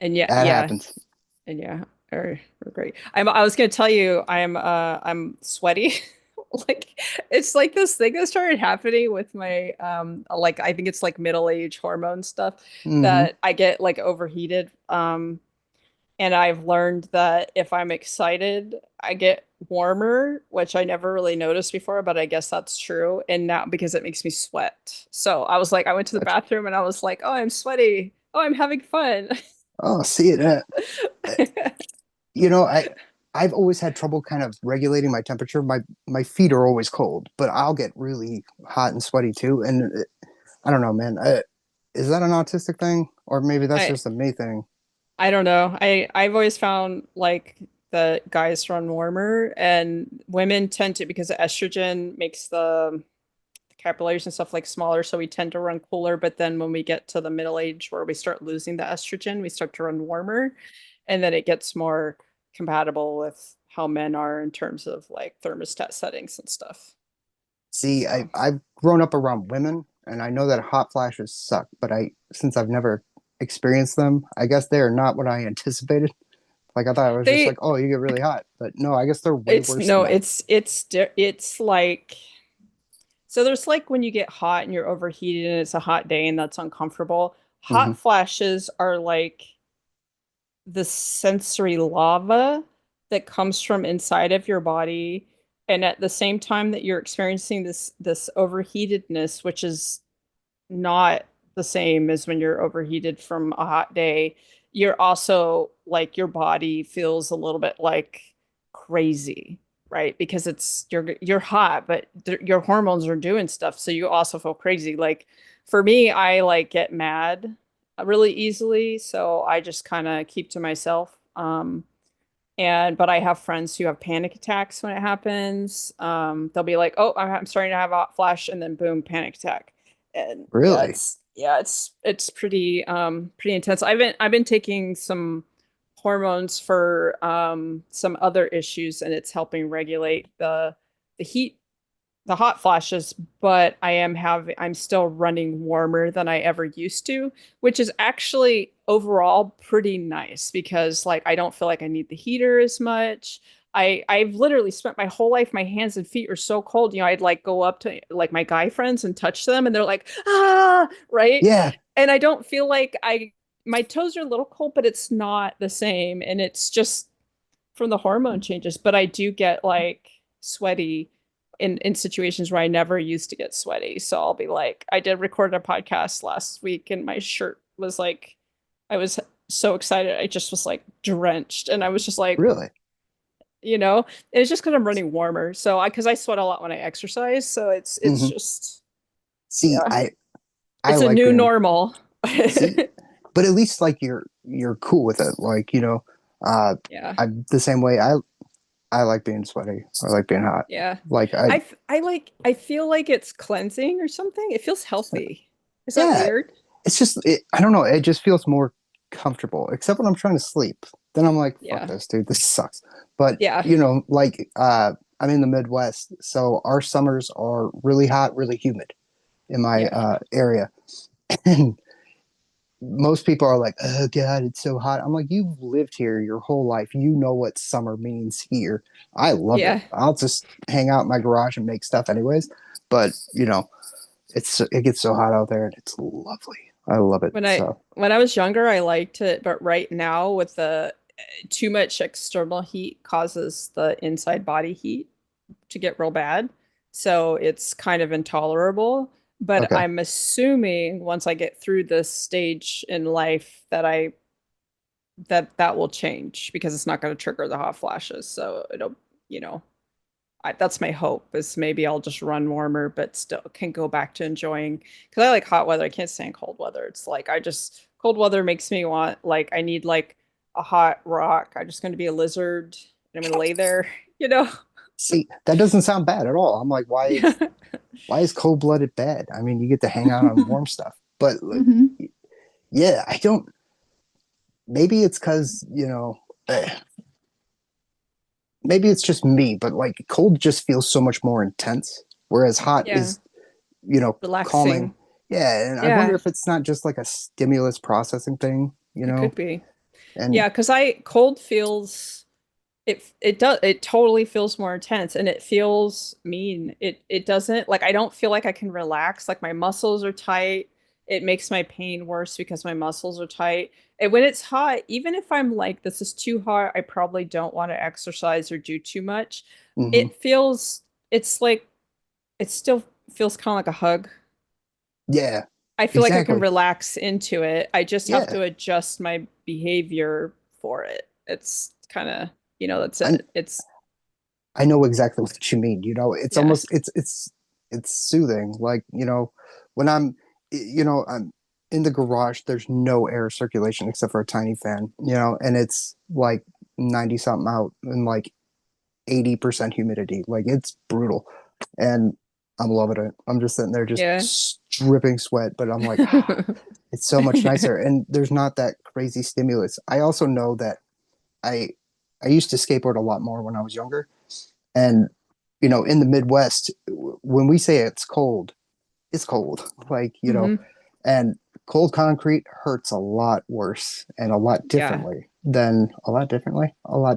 And yeah, That yeah, happens. and yeah, are great. I was gonna tell you I'm sweaty. Like it's like this thing that started happening with my like I think it's like middle age hormone stuff Hmm. that I get like overheated. And I've learned that if I'm excited, I get warmer, which I never really noticed before, but I guess that's true. And now because it makes me sweat. So I was like, I went to the Gotcha. bathroom and I was like, oh, I'm sweaty. Oh, I'm having fun. Oh, see it. Uh, you know, I've always had trouble kind of regulating my temperature. My feet are always cold, but I'll get really hot and sweaty too. And I don't know, man. Is that an autistic thing, or maybe that's I just a me thing? I don't know. I've always found like the guys run warmer and women tend to because the estrogen makes the capillaries and stuff like smaller, so we tend to run cooler. But then when we get to the middle age where we start losing the estrogen, we start to run warmer, and then it gets more compatible with how men are in terms of like thermostat settings and stuff. See, So I've grown up around women, and I know that hot flashes suck, but since I've never experienced them, I guess they are not what I anticipated. Like I thought it was just like, they oh, you get really hot, but no, I guess they're way it's worse no, than that. it's like so there's like when you get hot and you're overheated and it's a hot day and that's uncomfortable. Hmm. Hot flashes are like the sensory lava that comes from inside of your body. And at the same time that you're experiencing this overheatedness, which is not the same as when you're overheated from a hot day, you're also like your body feels a little bit like crazy, right? Because you're hot, but your hormones are doing stuff, so you also feel crazy. Like for me, I like get mad really easily, so I just kind of keep to myself. And but I have friends who have panic attacks when it happens. They'll be like, "Oh, I'm starting to have a hot flash," and then boom, panic attack. And Really? it's pretty intense. I've been taking some hormones for some other issues, and it's helping regulate the heat the hot flashes, but I'm still running warmer than I ever used to, which is actually overall pretty nice because like I don't feel like I need the heater as much. I've literally spent my whole life, my hands and feet are so cold. You know, I'd like go up to like my guy friends and touch them and they're like, ah, right? Yeah. And I don't feel like my toes are a little cold, but it's not the same. And it's just from the hormone changes, but I do get like sweaty in situations where I never used to get sweaty. So I'll be like, I did record a podcast last week and my shirt was like, I was so excited. I just was like drenched and I was just like, Really? you know, and it's just because I'm running warmer. So because I sweat a lot when I exercise. So it's Hmm. just, See, yeah, I it's a like new being normal. see, but at least like you're cool with it. Like, uh Yeah. I'm the same way. I like being sweaty. I like being hot. Yeah. Like I feel like it's cleansing or something. It feels healthy. Is that yeah, weird? it's just I don't know, it just feels more comfortable, except when I'm trying to sleep. Then I'm like, fuck Yeah. this, dude, this sucks. But Yeah. like I'm in the Midwest, so our summers are really hot, really humid in my Yeah. area. And most people are like, oh god, it's so hot. I'm like, you've lived here your whole life, you know what summer means here. I love it. Yeah. I'll just hang out in my garage and make stuff anyways. But it gets so hot out there and it's lovely. I love it. So When I was younger, I liked it, but right now with the too much external heat causes the inside body heat to get real bad. So it's kind of intolerable. But okay. I'm assuming once I get through this stage in life that will change because it's not going to trigger the hot flashes. So it'll, you know, that's my hope is maybe I'll just run warmer, but still can go back to enjoying because I like hot weather. I can't stand cold weather. It's like cold weather makes me want like I need like a hot rock. I'm just going to be a lizard and I'm going to lay there, you know? See, that doesn't sound bad at all. I'm like, Yeah. why is cold blooded bad? I mean, you get to hang out on warm stuff. But Hmm. yeah, I don't. Maybe it's because maybe it's just me. But like, cold just feels so much more intense, whereas hot Yeah. is calming. Relaxing. Yeah, and I wonder Yeah. if it's not just like a stimulus processing thing. It could be. And Yeah, because I cold feels it totally feels more intense and it feels mean. It doesn't like I don't feel like I can relax. Like my muscles are tight. It makes my pain worse because my muscles are tight. And when it's hot, even if I'm like this is too hot, I probably don't want to exercise or do too much. mhm. It feels it's like it still feels kind of like a hug. Yeah, I feel like I can exactly. relax into it. I just have Yeah, to adjust my behavior for it. It's kind of, that's I it. It's I know exactly what you mean. It's yeah. almost it's soothing. Like, when I'm in the garage, there's no air circulation except for a tiny fan, and it's like 90 something out and like 80% humidity. Like it's brutal. And I'm loving it. I'm just sitting there Yeah. just dripping sweat, but I'm like, it's so much nicer. And there's not that crazy stimulus. I also know that I I used to skateboard a lot more when I was younger. And in the Midwest, when we say it's cold. Like, Hmm. and cold concrete hurts a lot worse and Yeah. a lot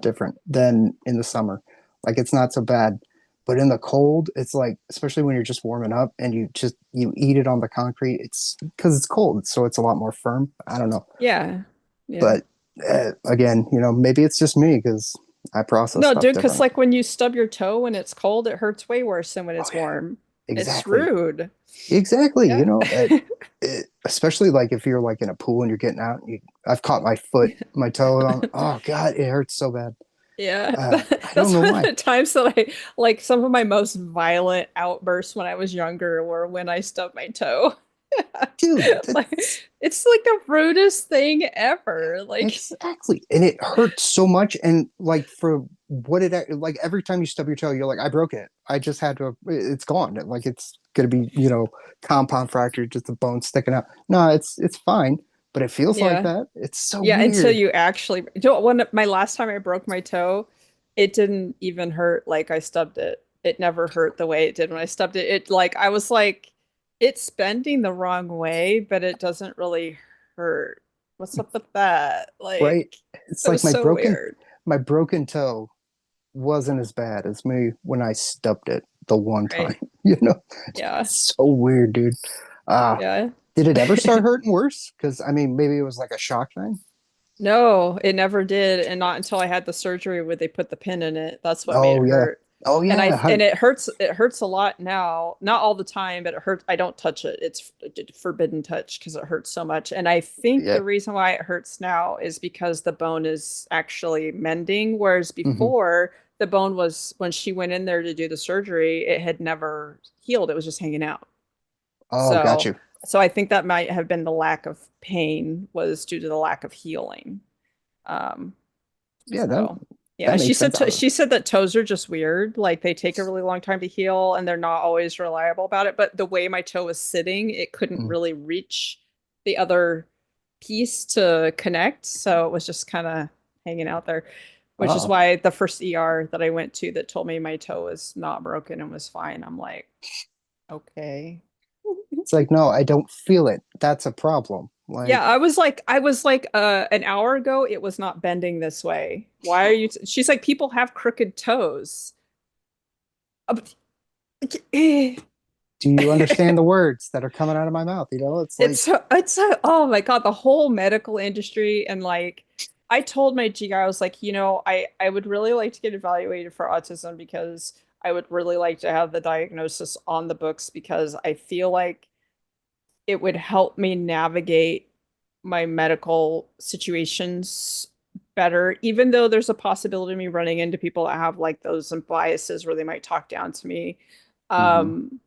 different than in the summer. Like it's not so bad. But in the cold, it's like, especially when you're just warming up and you eat it on the concrete, it's because it's cold, so it's a lot more firm. I don't know, Yeah. Yeah. but again, maybe it's just me because I process No, stuff dude, because different. like when you stub your toe when it's cold, it hurts way worse than when Oh it's yeah, warm. It's exactly. rude. Exactly. Yeah. Especially like if you're like in a pool and you're getting out, I've caught my toe on. Oh God, it hurts so bad. Yeah, I don't that's know one of why, the times that I like some of my most violent outbursts when I was younger were when I stubbed my toe. dude. Like That's it's like the rudest thing ever. Like exactly, and it hurts so much. And like for what like every time you stub your toe, you're like, I broke it. I just had to. It's gone. Like it's gonna be compound fracture, just the bone sticking out. No, it's fine, but it feels like yeah. that. It's so Yeah, until weird. you actually my last time I broke my toe, it didn't even hurt like I stubbed it. it never hurt the way it did when I stubbed it. It like I was like, it's bending the wrong way, but it doesn't really hurt. What's up with that? right? Like, It's that like was so weird. my broken toe wasn't as bad as me when I stubbed it the one time. Right. You know, Yeah. so weird, dude. Uh, Yeah. did it ever start hurting worse? Because I mean, maybe it was like a shock thing. No, it never did, and not until I had the surgery where they put the pin in it. That's what made Oh it yeah, hurt. oh And yeah. and it hurts a lot now. Not all the time, but it hurts. I don't touch it. It's forbidden touch because it hurts so much. And I think Yeah. the reason why it hurts now is because the bone is actually mending, whereas Hmm. before the bone was when she went in there to do the surgery, it had never healed. It was just hanging out. Oh, got So you. so I think that might have been the lack of pain was due to the lack of healing. Um, Yeah, so yeah, that makes sense. she said that toes are just weird. Like they take a really long time to heal and they're not always reliable about it. But the way my toe was sitting, it couldn't Mm. really reach the other piece to connect. So it was just kind of hanging out there, which is Oh, why the first ER that I went to that told me my toe was not broken and was fine. I'm like, okay. it's like no, I don't feel it. That's a problem. Yeah, Like, I was like an hour ago it was not bending this way. Why are you She's like people have crooked toes. But- eh, do you understand the words that are coming out of my mouth? You know, it's like, oh my God, the whole medical industry and like I told my GI I was like, I would really like to get evaluated for autism because I would really like to have the diagnosis on the books because I feel like it would help me navigate my medical situations better, even though there's a possibility of me running into people that have like those biases where they might talk down to me. mhm, Um,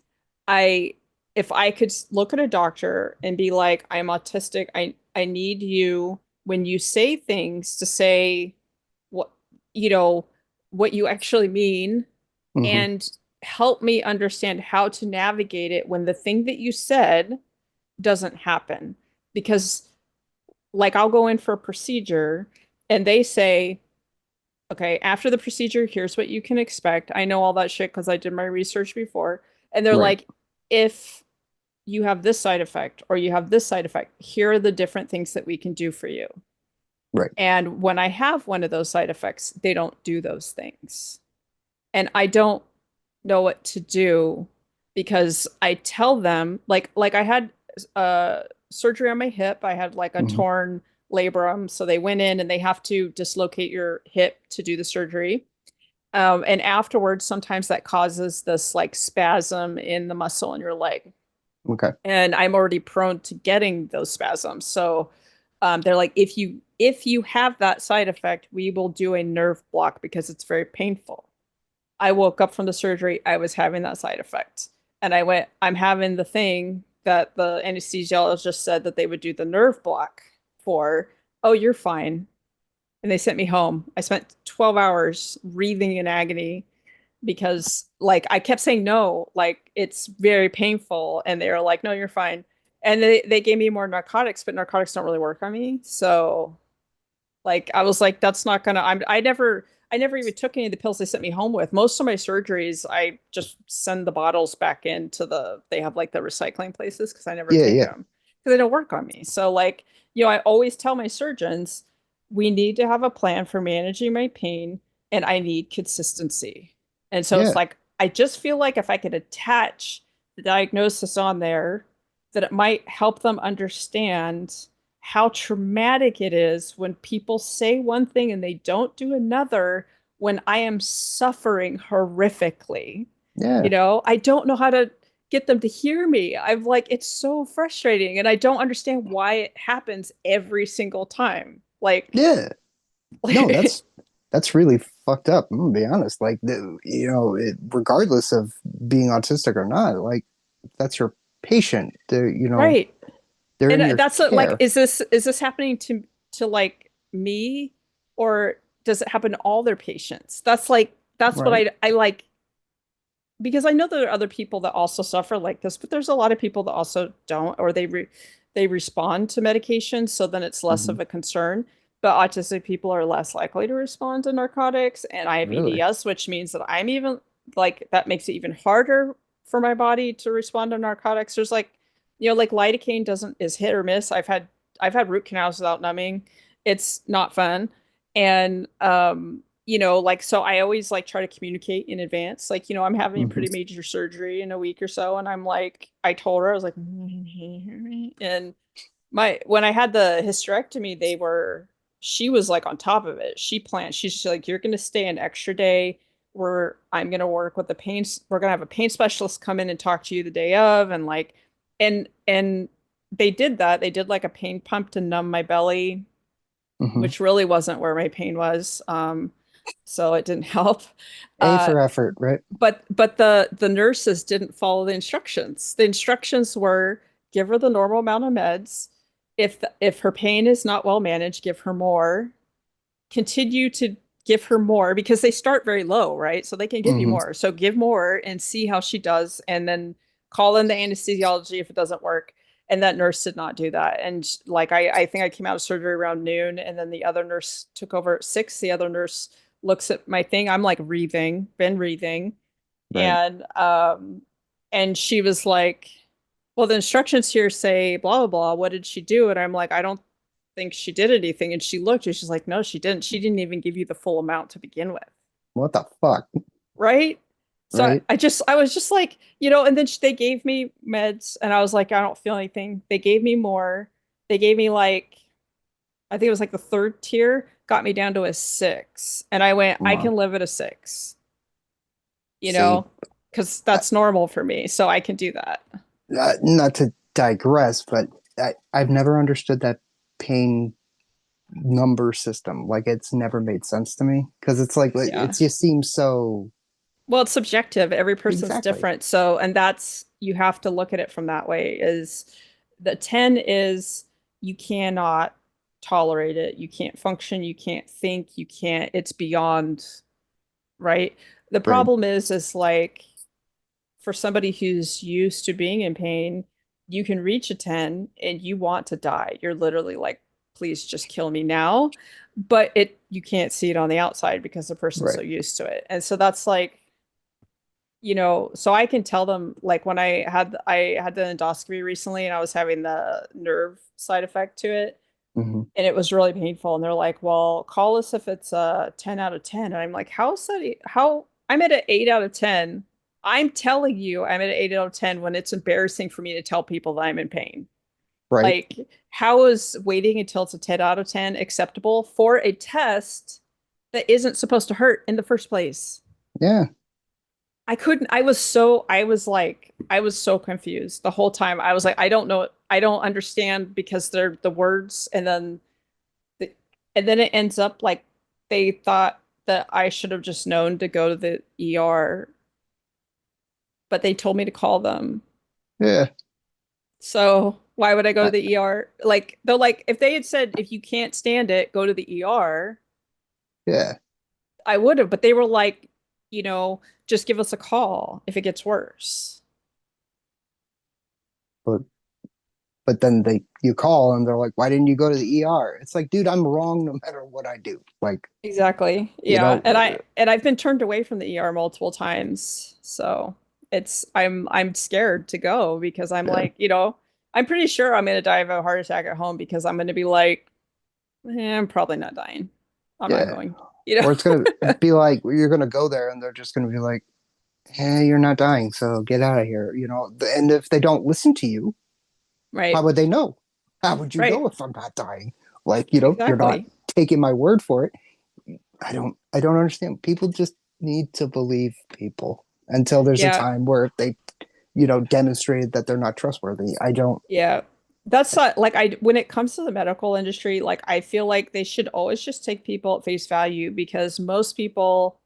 I if I could look at a doctor and be like, I'm autistic, I need you when you say things to say what you know what you actually mean mhm, and help me understand how to navigate it when the thing that you said doesn't happen because like I'll go in for a procedure and they say, okay, after the procedure, here's what you can expect. I know all that shit because I did my research before. And they're right, like, if you have this side effect or you have this side effect, here are the different things that we can do for you. right. And when I have one of those side effects, they don't do those things. And I don't know what to do because I tell them like I had surgery on my hip. I had like a Mhm. torn labrum, so they went in and they have to dislocate your hip to do the surgery. And afterwards, sometimes that causes this like spasm in the muscle in your leg. Okay. And I'm already prone to getting those spasms. So they're like, if you have that side effect, we will do a nerve block because it's very painful. I woke up from the surgery, I was having that side effect. And I went, I'm having the thing that the anesthesiologist said that they would do the nerve block for. Oh, you're fine. And they sent me home. I spent 12 hours breathing in agony because like I kept saying no, like it's very painful. And they were like, no, you're fine. And they gave me more narcotics, but narcotics don't really work on me. So like I was like, that's not gonna. I never even took any of the pills they sent me home with. Most of my surgeries, I just send the bottles back into they have like the recycling places because I never Yeah, take yeah, them because they don't work on me. So like, I always tell my surgeons, we need to have a plan for managing my pain and I need consistency. And so it's yeah, like, I just feel like if I could attach the diagnosis on there, that it might help them understand how traumatic it is when people say one thing and they don't do another when I am suffering horrifically. yeah, I don't know how to get them to hear me. I'm like, it's so frustrating and I don't understand why it happens every single time. Like, yeah. No, that's really fucked up. I'm gonna be honest. Like, regardless of being autistic or not, like that's your patient. right. They're And in your that's like, care. is this happening to like me or does it happen to all their patients? That's what Right. I like because I know there are other people that also suffer like this, but there's a lot of people that also don't, or they respond to medication, so then it's less Hmm. of a concern. But autistic people are less likely to respond to narcotics, and I have Really? EDS, which means that I'm even like that makes it even harder for my body to respond to narcotics. There's like, like lidocaine doesn't is hit or miss. I've had root canals without numbing. It's not fun. And like so I always like try to communicate in advance. Like, I'm having Hmm. pretty major surgery in a week or so, and I'm like, I told her, I was like, and my when I had the hysterectomy, she was like on top of it. She's just like, you're gonna stay an extra day where I'm gonna work with we're gonna have a pain specialist come in and talk to you the day of, and like and they did that. They did like a pain pump to numb my belly, Hmm. which really wasn't where my pain was. So it didn't help. A Uh, for effort, right? but the nurses didn't follow the instructions. The instructions were give her the normal amount of meds. If her pain is not well managed, give her more. Continue to give her more because they start very low, right? So they can give you Hmm. more. So give more and see how she does, and then call in the anesthesiology if it doesn't work. And that nurse did not do that. And like I think I came out of surgery around noon, and then the other nurse took over at 6. The other nurse looks at my thing. I'm like been breathing, Right. and she was like, well, the instructions here say blah blah blah. What did she do? And I'm like, I don't think she did anything. And she looked and she's like, no, she didn't. She didn't even give you the full amount to begin with. What the fuck? Right. So Right. I was just like, and then they gave me meds, and I was like, I don't feel anything. They gave me more. They gave me like, I think it was like the third tier, got me down to a 6. And I went, I Wow. can live at a 6, you See, know, because that's normal for me. So I can do that. not to digress, but I've never understood that pain number system. Like, it's never made sense to me because it's like it Yeah. just seems so Well, it's subjective. Every person's exactly different. So, and that's, you have to look at it from that way is the 10 is you cannot tolerate it. You can't function. You can't think. You can't, it's beyond, right? The right. problem is like for somebody who's used to being in pain, you can reach a 10 and you want to die. You're literally like, please just kill me now. But you can't see it on the outside because the person's so Right. used to it. And so that's like, so I can tell them like when I had the endoscopy recently and I was having the nerve side effect to it Hmm. and it was really painful and they're like, "Well, call us if it's a 10 out of 10." And I'm like, "How is that how I'm at an 8 out of 10. I'm telling you I'm at an 8 out of 10 when it's embarrassing for me to tell people that I'm in pain." Right. Like, how is waiting until it's a 10 out of 10 acceptable for a test that isn't supposed to hurt in the first place? Yeah. I couldn't, I was so confused the whole time. I was like, I don't know, I don't understand because they're the words the, and then it ends up like they thought that I should have just known to go to the ER, but they told me to call them. Yeah. So why would I go to I, the ER? Like they're like, if they had said if you can't stand it, go to the ER, yeah. I would have, but they were like, just give us a call if it gets worse. But then you call and they're like, why didn't you go to the ER? It's like, dude, I'm wrong no matter what I do. Like, Exactly. you Yeah. know, And I've been turned away from the ER multiple times. So I'm scared to go because I'm yeah, like, I'm pretty sure I'm gonna die of a heart attack at home because I'm gonna be like, I'm probably not dying. I'm not yeah. going, Or it's gonna be like you're gonna go there and they're just gonna be like, hey, you're not dying, so get out of here. And if they don't listen to you, how Right. would they know? How would you Right. know if I'm not dying? Like, you're not Exactly. taking my word for it. I don't understand. People just need to believe people until there's a Yeah. time where they, demonstrated that they're not trustworthy. I don't. Yeah. That's not like when it comes to the medical industry, like I feel like they should always just take people at face value because most people,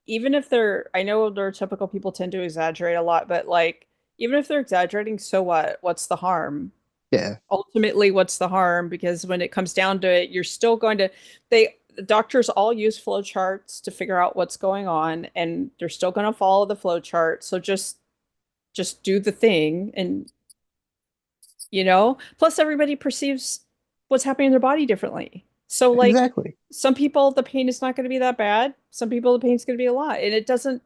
even if I know neurotypical people tend to exaggerate a lot, but like, even if they're exaggerating, so what? What's the harm? Yeah, Ultimately, what's the harm? Because when it comes down to it, you're still going to, the doctors all use flow charts to figure out what's going on, and they're still going to follow the flow chart. So just do the thing plus everybody perceives what's happening in their body differently. So like exactly. some people the pain is not going to be that bad. Some people the pain's going to be a lot. And it doesn't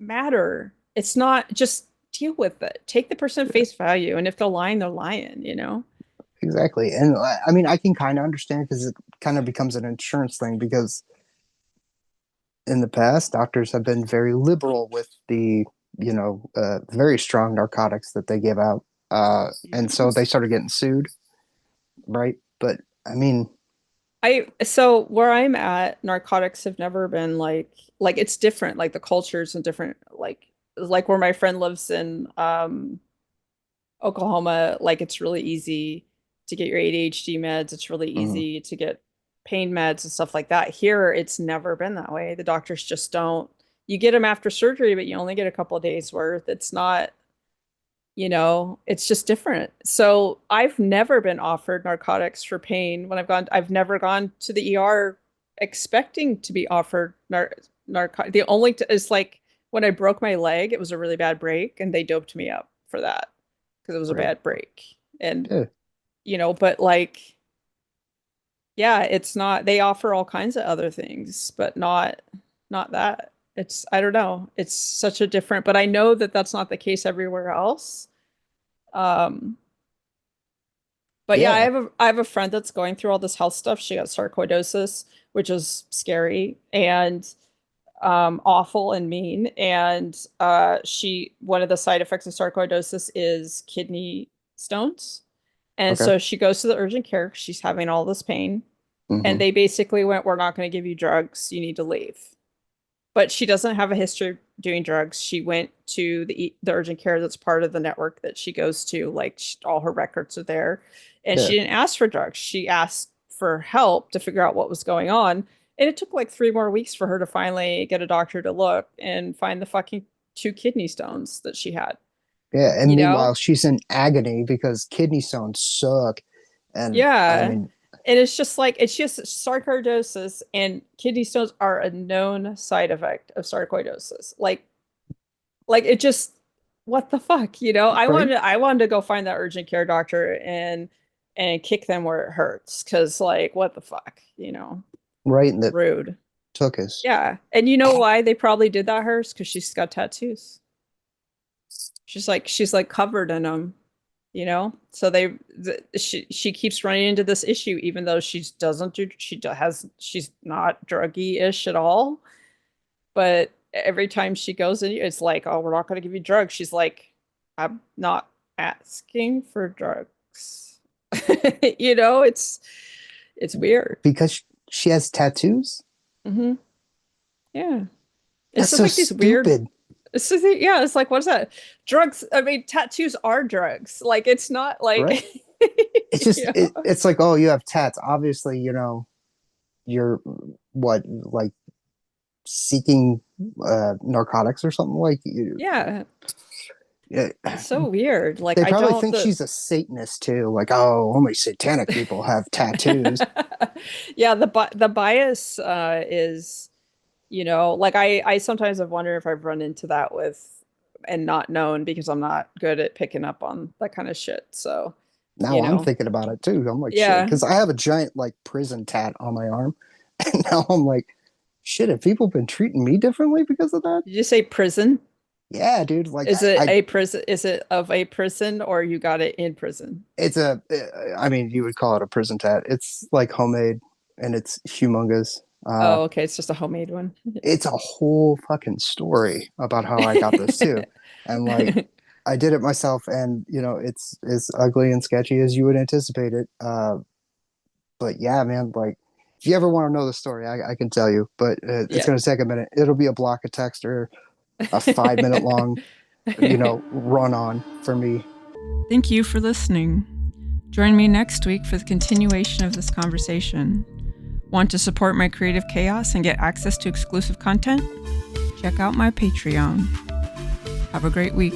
matter. It's not, just deal with it. Take the person at face value. And if they're lying, they're lying, Exactly. And I mean, I can kind of understand because it kind of becomes an insurance thing because in the past, doctors have been very liberal with the, very strong narcotics that they give out. And so they started getting sued, right? But I mean, So where I'm at, narcotics have never been like it's different. Like the cultures and different, like where my friend lives in Oklahoma, like it's really easy to get your ADHD meds. It's really mhm, easy to get pain meds and stuff like that. Here, it's never been that way. The doctors just don't. You get them after surgery, but you only get a couple of days worth. It's not, it's just different. So I've never been offered narcotics for pain when I've never gone to the ER expecting to be offered narcotic. The only is like when I broke my leg, it was a really bad break, and they doped me up for that because it was a right. bad break. And, Yeah. but like, yeah, it's not, they offer all kinds of other things, but not that. It's, I don't know. It's such a different, but I know that that's not the case everywhere else. Um, but yeah, Yeah. I have a friend that's going through all this health stuff. She got sarcoidosis, which is scary and awful and mean. And one of the side effects of sarcoidosis is kidney stones. And Okay. so she goes to the urgent care 'cause she's having all this pain. And Hmm. they basically went, "We're not going to give you drugs. You need to leave." But she doesn't have a history of doing drugs. She went to the urgent care that's part of the network that she goes to. Like all her records are there, and Yeah. she didn't ask for drugs. She asked for help to figure out what was going on, and it took like 3 more weeks for her to finally get a doctor to look and find the fucking 2 kidney stones that she had. Yeah. And You meanwhile, know? she's in agony because kidney stones suck. And I Yeah. mean, And it's just like, it's just sarcoidosis, and kidney stones are a known side effect of sarcoidosis. Like it just, what the fuck, right. I wanted to go find that urgent care doctor and kick them where it hurts. Cause like, what the fuck, Right. And that rude. took us. Yeah. And you know why they probably did that, hers? Cause she's got tattoos. She's like covered in them. So she keeps running into this issue even though she's not druggy-ish at all, but every time she goes in, it's like, "Oh, we're not going to give you drugs." She's like, "I'm not asking for drugs." It's weird. Because she has tattoos. Hmm. Yeah, it's That's just so like these weird. stupid. It's just, yeah, it's like, what is that? Drugs. I mean, tattoos are drugs. Like, it's not Right. like, It's just, yeah. it's like, oh, you have tats. Obviously, you're what, like seeking narcotics or something like you. Yeah, Yeah. it's so weird. Like, They I probably don't think the she's a Satanist too. Like, oh, only satanic people have tattoos. yeah, the bias is, like I sometimes have wondered if I've run into that with and not known because I'm not good at picking up on that kind of shit. So, you Now I'm know, thinking about it too. I'm like, shit, yeah. because I have a giant like prison tat on my arm, and now I'm like, shit, have people been treating me differently because of that? Did you say prison? Yeah, dude. Like, Is it a prison? Is it of a prison or you got it in prison? it's I mean, you would call it a prison tat. It's like homemade, and it's humongous. Oh, okay. It's just a homemade one. It's a whole fucking story about how I got this too. And like I did it myself and it's as ugly and sketchy as you would anticipate it. But yeah, man, like if you ever want to know the story, I can tell you, but it's Yeah. going to take a minute. It'll be a block of text or a 5 minute long, run on for me. Thank you for listening. Join me next week for the continuation of this conversation. Want to support my creative chaos and get access to exclusive content? Check out my Patreon. Have a great week.